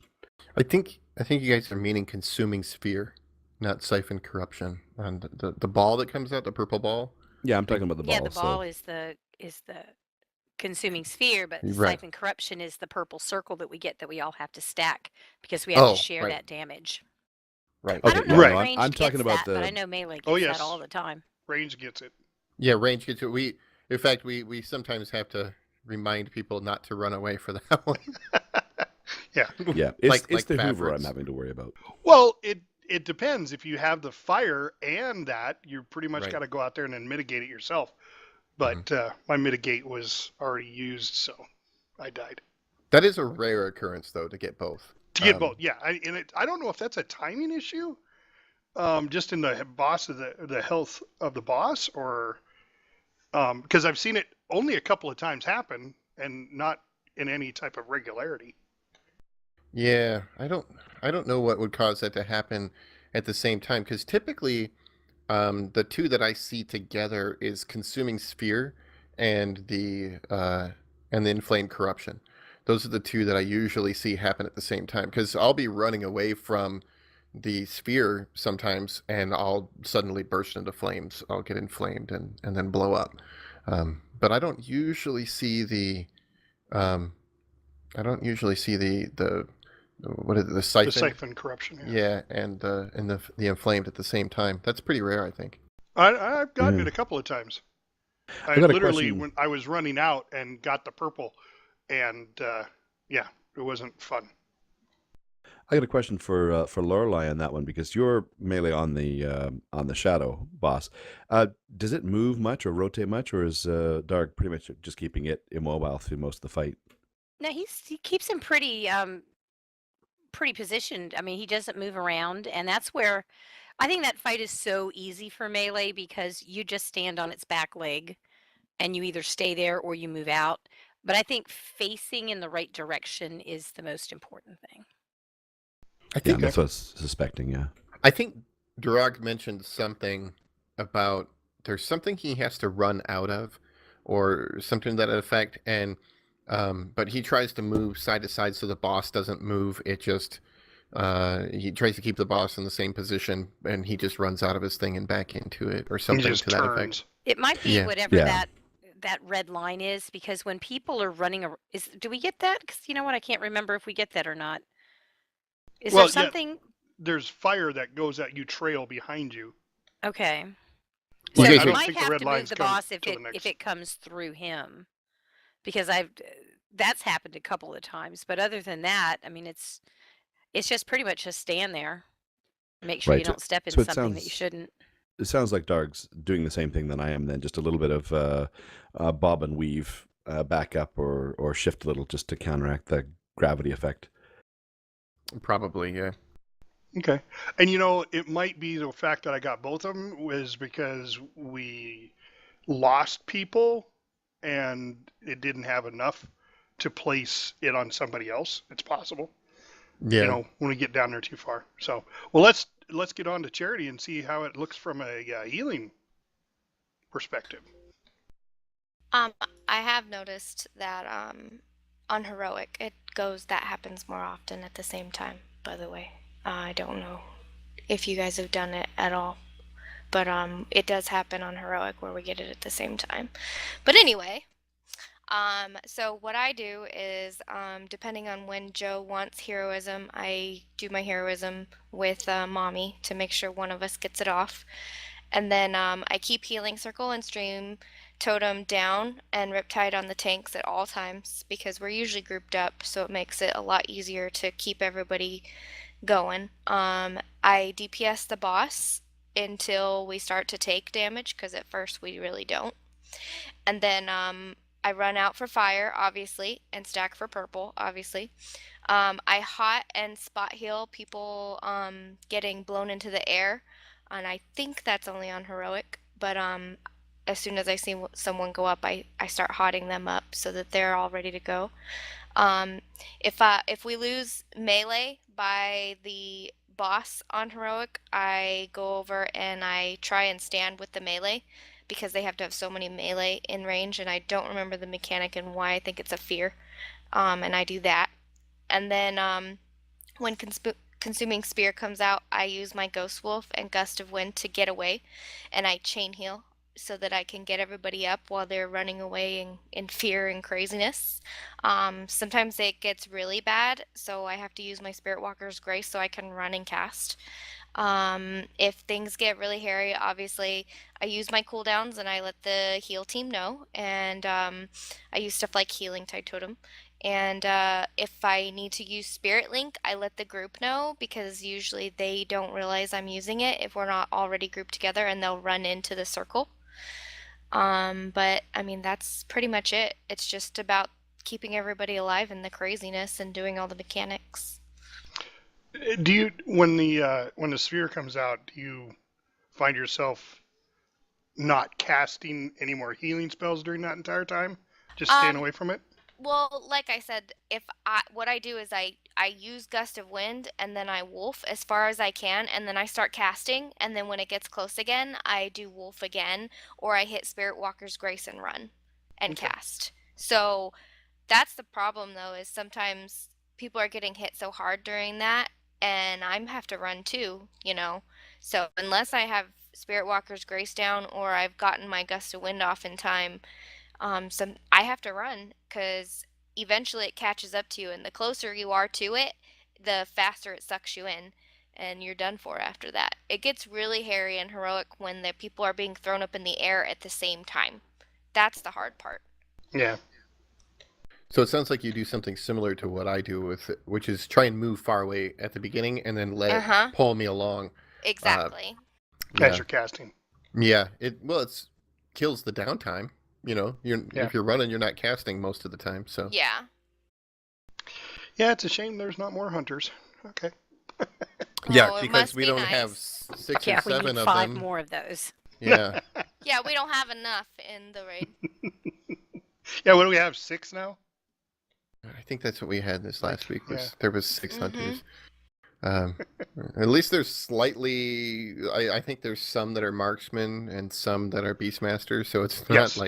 I think you guys are meaning Consuming Sphere, not Siphon Corruption. And the ball that comes out, the purple ball. Yeah, I'm talking about the ball. Yeah, the ball is the consuming sphere, but Right. siphon corruption is the purple circle that we get that we all have to stack because we have to share right. that damage. Right. I Okay, don't know right. if no, ranged I'm talking gets about that, but I know melee gets Oh, yes. that all the time. Range gets it. Yeah, range gets it. In fact, we sometimes have to remind people not to run away for that one. Yeah. Yeah, it's like the Hoover favorites. I'm having to worry about. Well, it depends. If you have the fire and that, you pretty much Right. got to go out there and then mitigate it yourself. But my mitigate was already used, so I died. That is a rare occurrence, though, to get both. To get both, yeah. I don't know if that's a timing issue, just in the boss of the health of the boss, or because I've seen it only a couple of times happen and not in any type of regularity. Yeah, I don't know what would cause that to happen at the same time, because typically the two that I see together is Consuming Sphere and the Inflamed Corruption. Those are the two that I usually see happen at the same time, because I'll be running away from the sphere sometimes and I'll suddenly burst into flames. I'll get inflamed and then blow up. But I don't usually see the what is it, the siphon? The siphon corruption. Yeah, and the inflamed at the same time. That's pretty rare, I think. I've gotten it a couple of times. I got a literally, question. when I was running out and got the purple, and yeah, it wasn't fun. I got a question for Lorelei on that one, because you're melee on the shadow boss. Does it move much or rotate much, or is Dark pretty much just keeping it immobile through most of the fight? No, he keeps him pretty positioned. I mean, he doesn't move around, and that's where I think that fight is so easy for melee, because you just stand on its back leg and you either stay there or you move out. But I think facing in the right direction is the most important thing. I Yeah, think that's what I was suspecting. Yeah. I think Durag mentioned something about there's something he has to run out of, or something to that effect, and but he tries to move side to side so the boss doesn't move. It just he tries to keep the boss in the same position, and he just runs out of his thing and back into it, or He something just to that effect. turns. It might be Yeah. whatever Yeah. that red line is, because when people are running, do we get that? Because you know what, I can't remember if we get that or not. Is Well, there yeah. something? There's fire that goes at you trail behind you. Okay. You So guys you are- don't might think the have red to move lines the come boss if till the it next- comes through him, because that's happened a couple of times. But other than that, I mean, it's just pretty much just stand there, make sure you Right. don't step in So it something that you sounds- shouldn't. It sounds like Dark's doing the same thing that I am, then just a little bit of bob and weave back up or shift a little just to counteract the gravity effect. Probably, yeah. Okay. And it might be the fact that I got both of them was because we lost people and it didn't have enough to place it on somebody else. It's possible. Yeah. When we get down there too far. So, well, let's get on to Charity and see how it looks from a healing perspective. I have noticed that on heroic that happens more often at the same time, by the way. I don't know if you guys have done it at all, but it does happen on heroic where we get it at the same time. But anyway, so what I do is, depending on when Joe wants heroism, I do my heroism with Mommy to make sure one of us gets it off. And then I keep healing circle and stream totem down and riptide on the tanks at all times because we're usually grouped up, so it makes it a lot easier to keep everybody going. I DPS the boss until we start to take damage because at first we really don't. And then I run out for fire, obviously, and stack for purple, obviously. I hot and spot heal people getting blown into the air, and I think that's only on heroic. But as soon as I see someone go up, I start hotting them up so that they're all ready to go. If we lose melee by the boss on heroic, I go over and I try and stand with the melee because they have to have so many melee in range, and I don't remember the mechanic and why. I think it's a fear, and I do that. And then when Consuming Spear comes out, I use my Ghost Wolf and Gust of Wind to get away, and I chain heal so that I can get everybody up while they're running away in fear and craziness. Sometimes it gets really bad, so I have to use my Spirit Walker's Grace so I can run and cast. If things get really hairy, obviously I use my cooldowns and I let the heal team know, and I use stuff like Healing Tide Totem. And if I need to use Spirit Link, I let the group know because usually they don't realize I'm using it if we're not already grouped together and they'll run into the circle. But I mean, that's pretty much it. It's just about keeping everybody alive in the craziness and doing all the mechanics. Do you, when the sphere comes out, do you find yourself not casting any more healing spells during that entire time? Just staying away from it? Well, like I said, what I do is I use Gust of Wind and then I wolf as far as I can and then I start casting and then when it gets close again, I do wolf again or I hit Spirit Walker's Grace and run and Okay. cast. So that's the problem though, is sometimes people are getting hit so hard during that and I have to run too, So unless I have Spirit Walker's Grace down or I've gotten my Gust of Wind off in time, I have to run because eventually it catches up to you, and the closer you are to it, the faster it sucks you in, and you're done for after that. It gets really hairy and heroic when the people are being thrown up in the air at the same time. That's the hard part. Yeah. So it sounds like you do something similar to what I do with it, which is try and move far away at the beginning and then let it pull me along. Exactly. As you're casting. Yeah. It kills the downtime. If you're running, you're not casting most of the time. So Yeah. Yeah, it's a shame there's not more hunters. Okay. yeah, Oh, it because must we be don't nice. have 6 or Yeah, we 7 need of 5 them. more of those. Yeah. Yeah, we don't have enough in the raid. Yeah, what do we have? 6 now? I think that's what we had this last week. Yeah. There was 6 hunters. At least there's slightly. I think there's some that are marksmen and some that are beastmasters. So it's not Yes.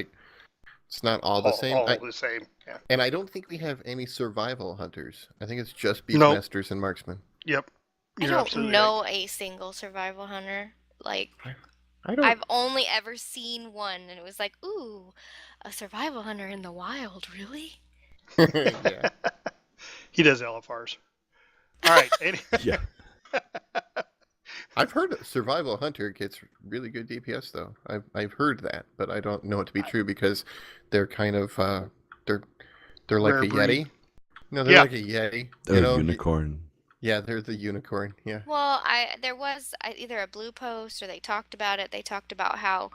it's not all the same. All the same. Yeah. And I don't think we have any survival hunters. I think it's just Nope. beastmasters and marksmen. Yep. I You're don't absolutely know a single survival hunter. Like, I don't. I've only ever seen one, and it was like, ooh, a survival hunter in the wild, really? Yeah. He does LFRs. All right. Yeah. I've heard a survival hunter gets really good DPS though. I've heard that, but I don't know it to be true because they're kind of they're like Rare a breed. yeti. No, they're Yeah. like a yeti. They're a unicorn. Yeah, they're the unicorn. Yeah. Well, there was either a blue post or they talked about it. They talked about how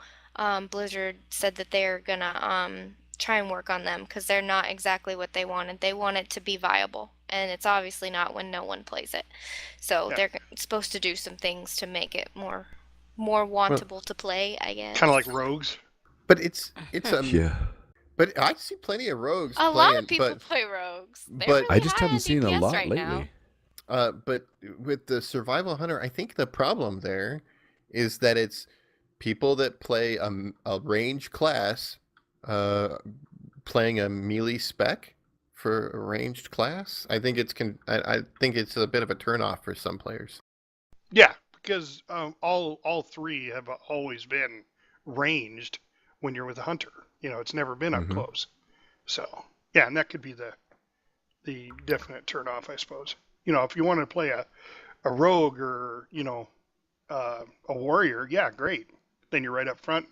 Blizzard said that they're gonna try and work on them because they're not exactly what they wanted. They want it to be viable, and it's obviously not when no one plays it. So Yeah. they're supposed to do some things to make it more wantable to play, I guess. Kind of like rogues. But it's Yeah. but I see plenty of rogues A lot playing, of people but play rogues. They're but- really I just high haven't on seen a DPS lot right lately. now. but with the survival hunter, I think the problem there is that it's people that play a range class playing a melee spec for a ranged class. I think I think it's a bit of a turnoff for some players. Yeah, because all three have always been ranged when you're with a hunter. You know, it's never been up Mhm. close. So yeah, and that could be the definite turnoff, I suppose. You know, if you want to play a rogue or a warrior, yeah, great. Then you're right up front,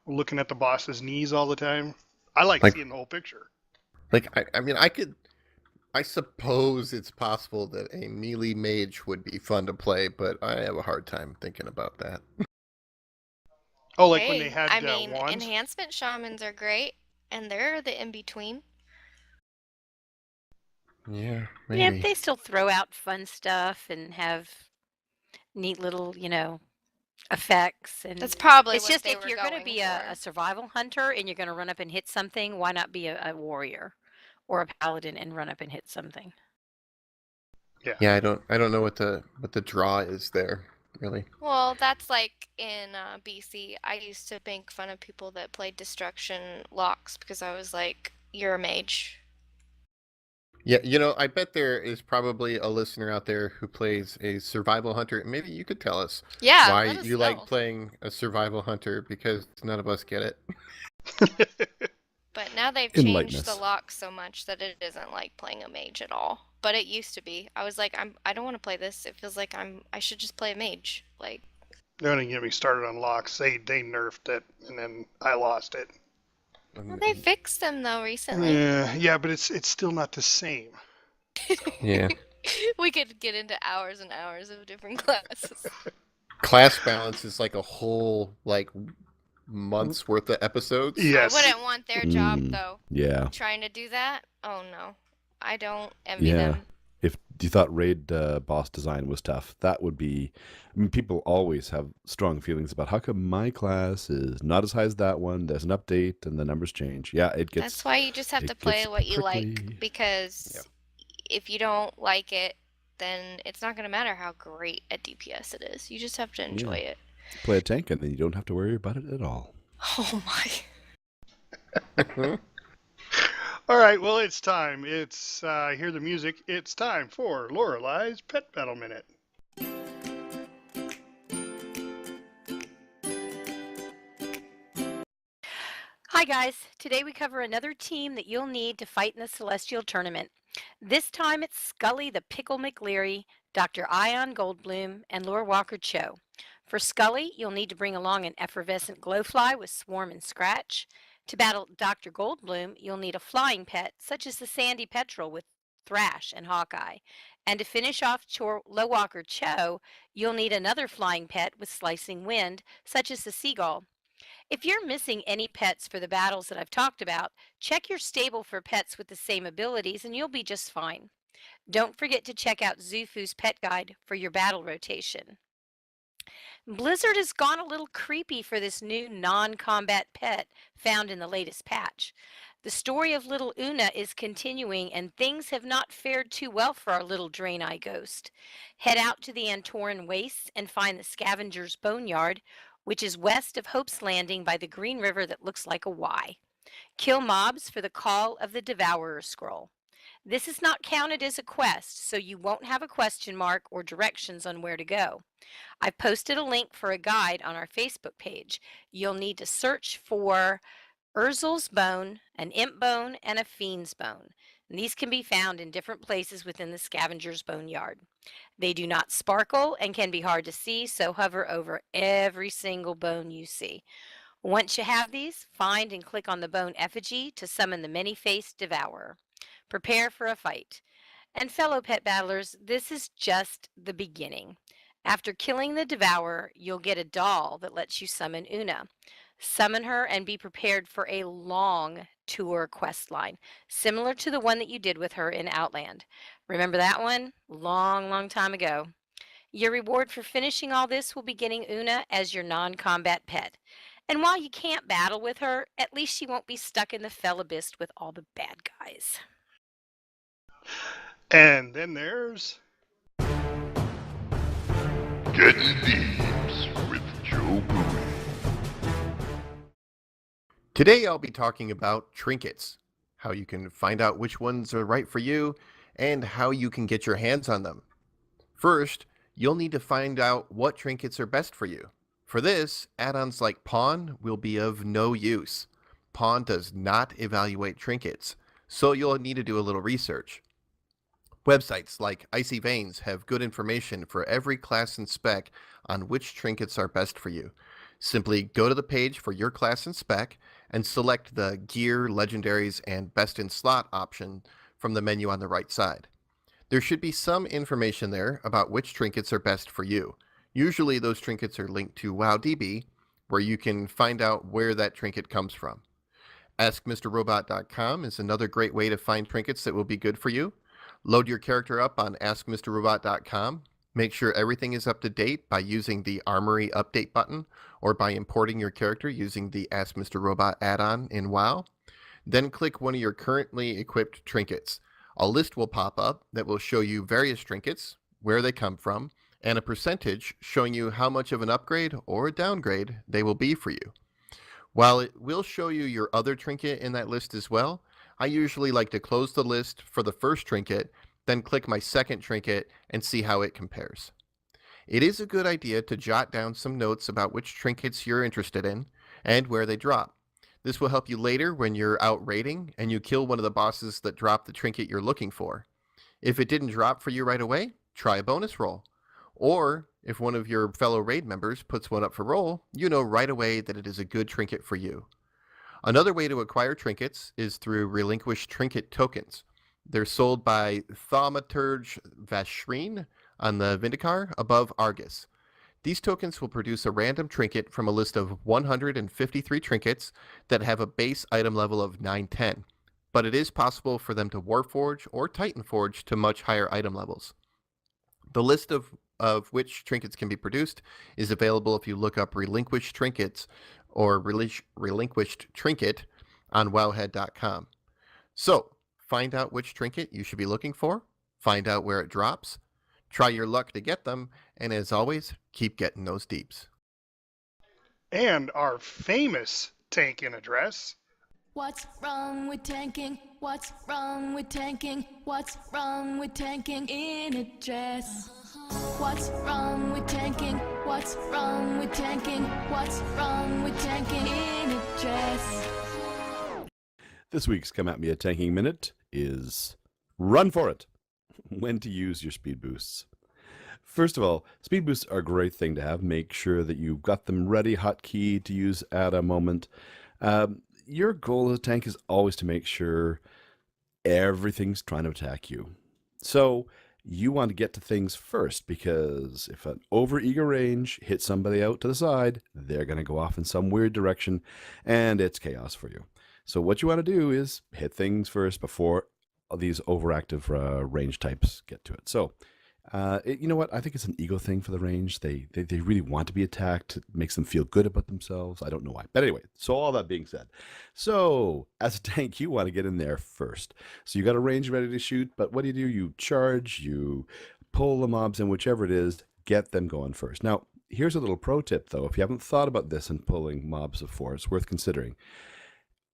looking at the boss's knees all the time. I like Like- seeing the whole picture. Like I mean, I suppose it's possible that a melee mage would be fun to play, but I have a hard time thinking about that. Oh, like when they Hey, had I mean, wands. enhancement shamans are great, and they're the in-between. Yeah, Yeah, maybe. they still throw out fun stuff and have neat little, effects. And That's probably it's what just they if were you're going to going be for. a survival hunter and you're going to run up and hit something, why not be a warrior or a paladin and run up and hit something? Yeah, I don't know what the draw is there, really. Well, that's like in BC. I used to make fun of people that played destruction locks because I was like, "You're a mage." Yeah, I bet there is probably a listener out there who plays a survival hunter. Maybe you could tell us Yeah, why let us you like know. playing a survival hunter, because none of us get it. But now they've Enlighten changed the us. locks so much that it isn't like playing a mage at all. But it used to be. I was like, I don't want to play this. It feels like I should just play a mage. Like, Don't even get me started on locks. They nerfed it, and then I lost it. well, they fixed them though recently. Yeah, but it's still not the same. Yeah. We could get into hours and hours of different classes. Class balance is like a whole month's worth of episodes. Yes. I wouldn't want their job Mm, though. Yeah. Trying to do that? Oh no. I don't envy Yeah. them. If you thought raid boss design was tough, that would be. I mean, people always have strong feelings about how come my class is not as high as that one. There's an update and the numbers change. Yeah, it gets. That's why you just have it to play gets what you prickly. like, because Yep. if you don't like it, then it's not going to matter how great a DPS it is. You just have to enjoy it. Play a tank and then you don't have to worry about it at all. Oh my. All right, well, it's time. It's hear the music. It's time for Lorelei's Pet Battle Minute. Hi guys, today we cover another team that you'll need to fight in the Celestial Tournament. This time it's Scully the Pickle McLeary, Dr. Ion Goldblum, and Laura Walker Cho. For Scully, you'll need to bring along an effervescent glowfly with Swarm and Scratch. To battle Dr. Goldblum, you'll need a flying pet, such as the Sandy Petrel with Thrash and Hawkeye. And to finish off Laura Walker Cho, you'll need another flying pet with Slicing Wind, such as the Seagull. If you're missing any pets for the battles that I've talked about, check your stable for pets with the same abilities and you'll be just fine. Don't forget to check out Zufu's Pet Guide for your battle rotation. Blizzard has gone a little creepy for this new non-combat pet found in the latest patch. The story of little Una is continuing and things have not fared too well for our little Draenei ghost. Head out to the Antoran Wastes and find the Scavenger's Boneyard, which is west of Hope's Landing by the green river that looks like a Y. Kill mobs for the Call of the Devourer scroll. This is not counted as a quest, so you won't have a question mark or directions on where to go. I've posted a link for a guide on our Facebook page. You'll need to search for Urzel's Bone, an Imp Bone, and a Fiend's Bone. And these can be found in different places within the Scavenger's Boneyard. They do not sparkle and can be hard to see, so hover over every single bone you see. Once you have these, find and click on the bone effigy to summon the many-faced devourer. Prepare for a fight. And fellow pet battlers, this is just the beginning. After killing the devourer, you'll get a doll that lets you summon Una. Summon her and be prepared for a long tour quest line, similar to the one that you did with her in Outland. Remember that one? Long, long time ago. Your reward for finishing all this will be getting Una as your non-combat pet. And while you can't battle with her, at least she won't be stuck in the fell abyss with all the bad guys. And then there's Getting Deeps with JobUI. Today I'll be talking about trinkets, how you can find out which ones are right for you, and how you can get your hands on them. First, you'll need to find out what trinkets are best for you. For this, add-ons like Pawn will be of no use. Pawn does not evaluate trinkets, so you'll need to do a little research. Websites like Icy Veins have good information for every class and spec on which trinkets are best for you. Simply go to the page for your class and spec and select the Gear, Legendaries, and Best in Slot option from the menu on the right side. There should be some information there about which trinkets are best for you. Usually those trinkets are linked to WowDB, where you can find out where that trinket comes from. AskMrRobot.com is another great way to find trinkets that will be good for you. Load your character up on AskMrRobot.com. Make sure everything is up to date by using the Armory Update button or by importing your character using the Ask Mr. Robot add-on in WoW. Then click one of your currently equipped trinkets. A list will pop up that will show you various trinkets, where they come from, and a percentage showing you how much of an upgrade or a downgrade they will be for you. While it will show you your other trinket in that list as well, I usually like to close the list for the first trinket, then click my second trinket and see how it compares. It is a good idea to jot down some notes about which trinkets you're interested in and where they drop. This will help you later when you're out raiding and you kill one of the bosses that drop the trinket you're looking for. If it didn't drop for you right away, try a bonus roll. Or if one of your fellow raid members puts one up for roll, you know right away that it is a good trinket for you. Another way to acquire trinkets is through relinquished trinket tokens. They're sold by Thaumaturge Vashreen on the Vindicar above Argus. These tokens will produce a random trinket from a list of 153 trinkets that have a base item level of 910, but it is possible for them to Warforge or Titanforge to much higher item levels. The list of which trinkets can be produced is available if you look up relinquished trinkets or relinquished trinket on wowhead.com. So, find out which trinket you should be looking for, find out where it drops, try your luck to get them, and as always, keep getting those deeps. and our famous tank in a dress. What's wrong with tanking? What's wrong with tanking? What's wrong with tanking in a dress? What's wrong with tanking? What's wrong with tanking? What's wrong with tanking in a dress? This week's Come At Me a Tanking Minute is Run For It! When to use your speed boosts. First of all, speed boosts are a great thing to have. Make sure that you've got them ready, hotkey to use at a moment. Your goal as a tank is always to make sure everything's trying to attack you. So you want to get to things first, because if an over-eager range hits somebody out to the side, they're going to go off in some weird direction, and it's chaos for you. So what you want to do is hit things first before these overactive range types get to it. So you know what? I think it's an ego thing for the range. They really want to be attacked. It makes them feel good about themselves. I don't know why. But anyway, so all that being said. So as a tank, you want to get in there first. So you got a range ready to shoot, but what do? You charge, you pull the mobs in, whichever it is, get them going first. Now, here's a little pro tip, though. If you haven't thought about this and pulling mobs before, it's worth considering.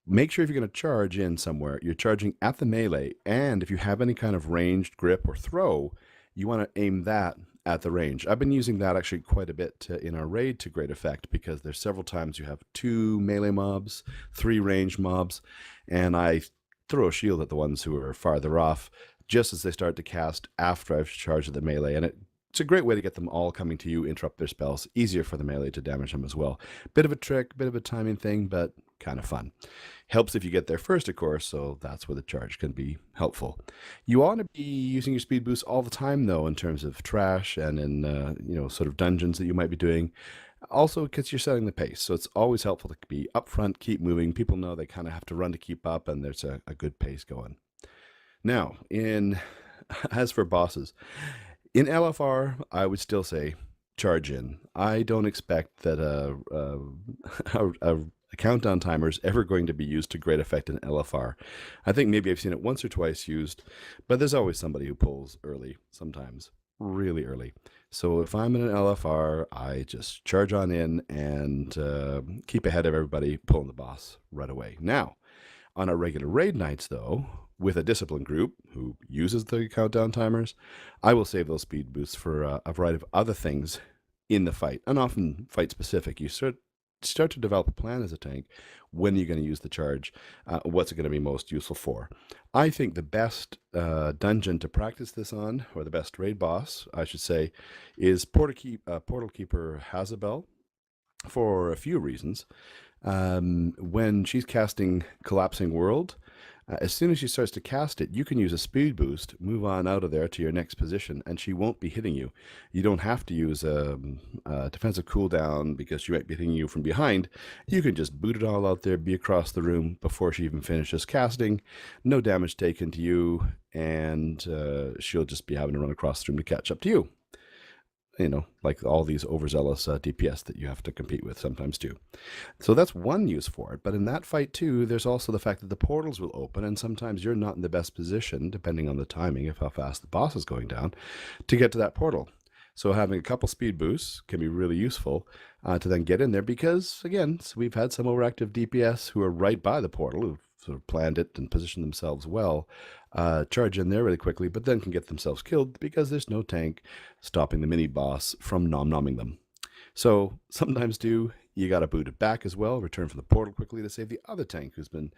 Make sure if you're going to charge in somewhere, you're charging at the melee, and if you have any kind of ranged grip or throw, you want to aim that at the range. I've been using that actually quite a bit in our raid to great effect, because there's several times you have 2 melee mobs, 3 range mobs, and I throw a shield at the ones who are farther off just as they start to cast after I've charged the melee, and it's a great way to get them all coming to you, interrupt their spells. Easier for the melee to damage them as well. Bit of a trick, bit of a timing thing, but kind of fun. Helps if you get there first, of course, so that's where the charge can be helpful. You want to be using your speed boost all the time, though, in terms of trash and in sort of dungeons that you might be doing. Also, because you're setting the pace, so it's always helpful to be upfront, keep moving. People know they kind of have to run to keep up, and there's a good pace going. Now, as for bosses, in LFR, I would still say charge in. I don't expect that a countdown timer is ever going to be used to great effect in LFR. I think maybe I've seen it once or twice used, but there's always somebody who pulls early, sometimes really early. So if I'm in an LFR, I just charge on in and keep ahead of everybody, pulling the boss right away. Now, on our regular raid nights, though, with a disciplined group who uses the countdown timers, I will save those speed boosts for a variety of other things in the fight, and often fight specific. You start to develop a plan as a tank. When you're going to use the charge, what's it going to be most useful for? I think the best dungeon to practice this on, or the best raid boss, I should say, is Portal Keeper Hazabel, for a few reasons. When she's casting Collapsing World, as soon as she starts to cast it, you can use a speed boost, move on out of there to your next position, and she won't be hitting you. You don't have to use a defensive cooldown because she might be hitting you from behind. You can just boot it all out there, be across the room before she even finishes casting. No damage taken to you, and she'll just be having to run across the room to catch up to you. You know, like all these overzealous DPS that you have to compete with sometimes too. So that's one use for it. But in that fight too, there's also the fact that the portals will open, and sometimes you're not in the best position, depending on the timing of how fast the boss is going down, to get to that portal. So having a couple speed boosts can be really useful to then get in there, because, again, so we've had some overactive DPS who are right by the portal, who've sort of planned it and positioned themselves well, charge in there really quickly, but then can get themselves killed because there's no tank stopping the mini boss from nom-nomming them. So sometimes you got to boot it back as well, return from the portal quickly to save the other tank who's been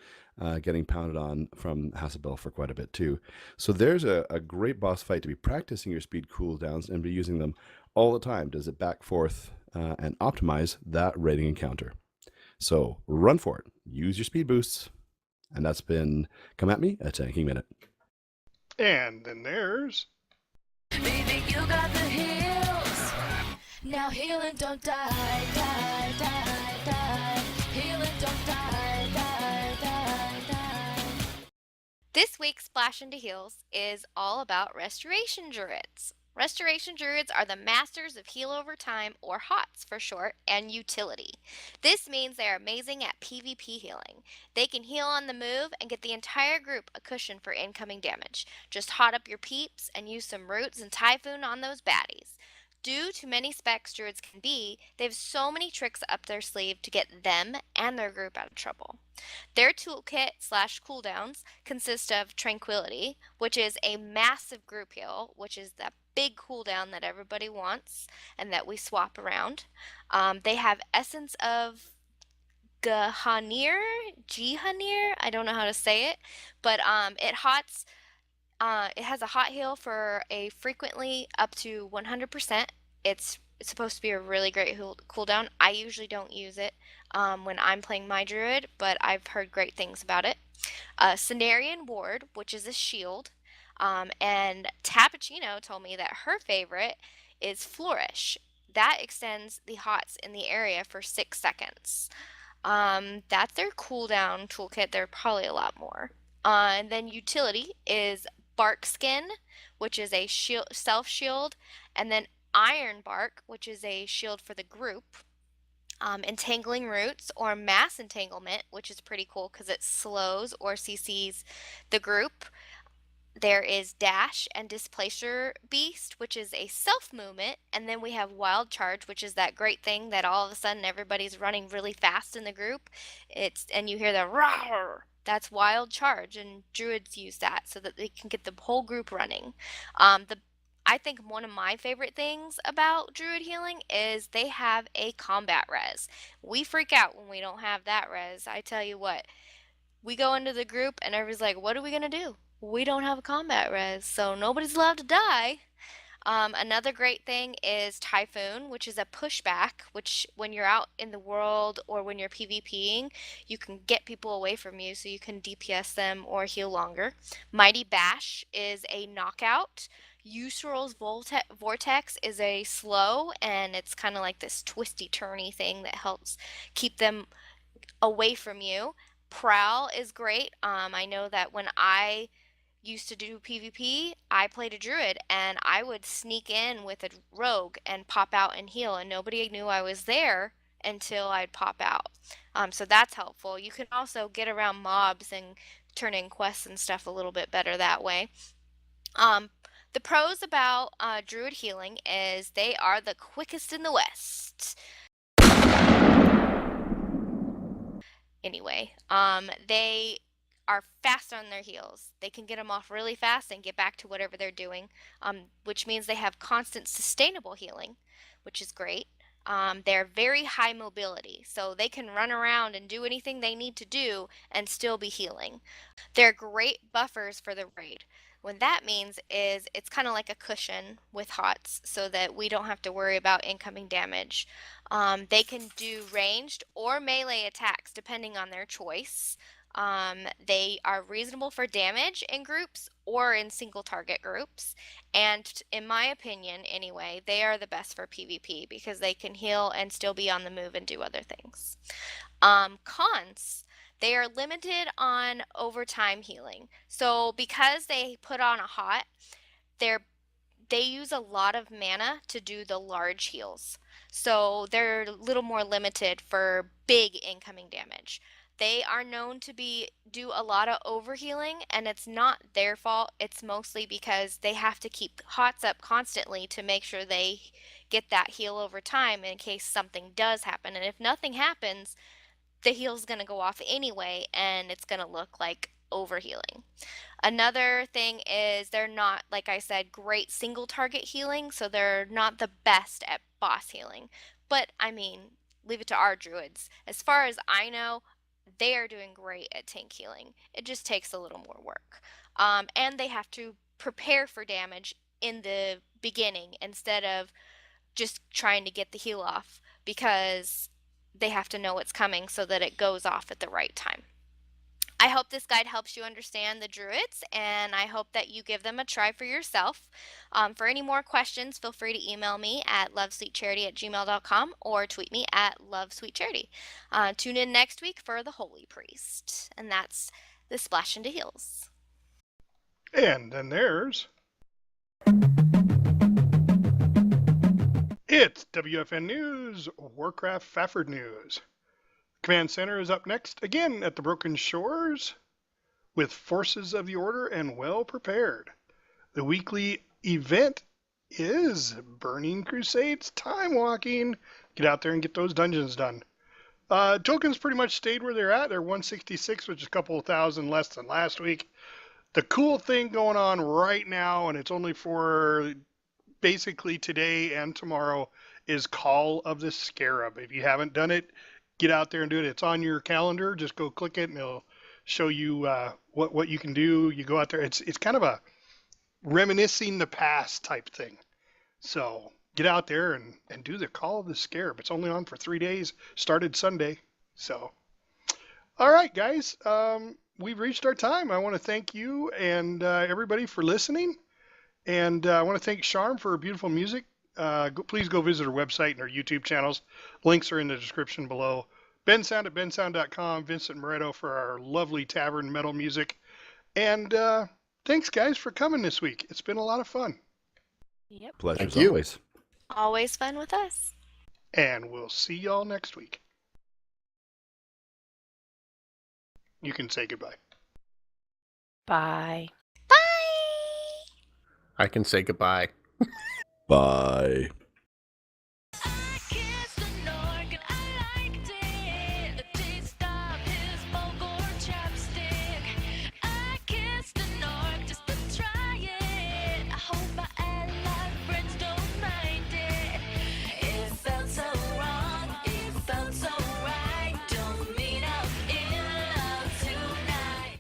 getting pounded on from Hazabel for quite a bit too. So there's a great boss fight to be practicing your speed cooldowns and be using them all the time to zip back forth and optimize that raiding encounter. So run for it. Use your speed boosts. And that's been Come At Me, a Tanking Minute. And then there's... Baby, you got the heals. Now heal and don't die, die, die, die. Heal and don't die, die, die, die. This week's Splash into Heals is all about Restoration Druids. Restoration Druids are the masters of heal over time, or HOTS for short, and utility. This means they are amazing at PvP healing. They can heal on the move and get the entire group a cushion for incoming damage. Just hot up your peeps and use some roots and typhoon on those baddies. Due to many specs Druids can be, they have so many tricks up their sleeve to get them and their group out of trouble. Their toolkit / cooldowns consist of Tranquility, which is a massive group heal, which is the big cooldown that everybody wants and that we swap around. They have Essence of Gehanir, I don't know how to say it, but it has a hot heal for a frequently up to 100%. It's supposed to be a really great cooldown. I usually don't use it when I'm playing my druid, but I've heard great things about it. Cenarian Ward, which is a shield, and Tappuccino told me that her favorite is Flourish. That extends the hots in the area for 6 seconds. That's their cooldown toolkit. There are probably a lot more. And then utility is Bark Skin, which is a self-shield, and then Iron Bark, which is a shield for the group. Entangling Roots, or Mass Entanglement, which is pretty cool because it slows or CCs the group. There is Dash and Displacer Beast, which is a self movement, and then we have Wild Charge, which is that great thing that all of a sudden everybody's running really fast in the group. And you hear the roar. That's Wild Charge, and Druids use that so that they can get the whole group running. I think one of my favorite things about Druid healing is they have a combat res. We freak out when we don't have that res. I tell you what, we go into the group and everybody's like, what are we going to do? We don't have a combat res, so nobody's allowed to die. Another great thing is Typhoon, which is a pushback, which when you're out in the world or when you're PvPing, you can get people away from you so you can DPS them or heal longer. Mighty Bash is a knockout. Usural's Vortex is a slow, and it's kind of like this twisty turny thing that helps keep them away from you. Prowl is great. I know that when I used to do PvP, I played a druid and I would sneak in with a rogue and pop out and heal, and nobody knew I was there until I'd pop out. So that's helpful. You can also get around mobs and turn in quests and stuff a little bit better that way. The pros about druid healing is they are the quickest in the West. Anyway, they are fast on their heels. They can get them off really fast and get back to whatever they're doing, which means they have constant sustainable healing, which is great. They're very high mobility, so they can run around and do anything they need to do and still be healing. They're great buffers for the raid. What that means is it's kind of like a cushion with HOTS so that we don't have to worry about incoming damage. They can do ranged or melee attacks depending on their choice. They are reasonable for damage in groups or in single target groups. And in my opinion, anyway, they are the best for PvP because they can heal and still be on the move and do other things. Cons. They are limited on overtime healing. So because they put on a hot, they use a lot of mana to do the large heals. So they're a little more limited for big incoming damage. They are known to do a lot of overhealing, and it's not their fault. It's mostly because they have to keep hots up constantly to make sure they get that heal over time in case something does happen. And if nothing happens, the heal's going to go off anyway, and it's going to look like overhealing. Another thing is they're not, like I said, great single target healing, so they're not the best at boss healing. But, I mean, leave it to our druids. As far as I know, they are doing great at tank healing. It just takes a little more work. And they have to prepare for damage in the beginning instead of just trying to get the heal off, because they have to know what's coming so that it goes off at the right time. I hope this guide helps you understand the druids, and I hope that you give them a try for yourself. For any more questions, feel free to email me at lovesweetcharity@gmail.com or tweet me at lovesweetcharity. Tune in next week for the Holy Priest, and that's the Splash into Heals. And then there's... It's WFN News, Warcraft Stafford News. Command Center is up next, again at the Broken Shores, with Forces of the Order and Well Prepared. The weekly event is Burning Crusades Time Walking. Get out there and get those dungeons done. Tokens pretty much stayed where they're at. They're 166, which is a couple thousand less than last week. The cool thing going on right now, and it's only for basically today and tomorrow, is Call of the Scarab. If you haven't done it, get out there and do it. It's on your calendar. Just go click it and it'll show you what you can do. You go out there. It's kind of a reminiscing the past type thing. So get out there and do the Call of the Scarab. It's only on for 3 days. Started Sunday. So, all right, guys. We've reached our time. I want to thank you and everybody for listening. And I want to thank Charm for her beautiful music. Please go visit her website and her YouTube channels. Links are in the description below. BenSound at bensound.com. Vincent Moretto for our lovely tavern metal music. And thanks, guys, for coming this week. It's been a lot of fun. Yep. Pleasure as you. always. Always fun with us. And we'll see y'all next week. You can say goodbye. Bye. Bye! I can say goodbye. Bye.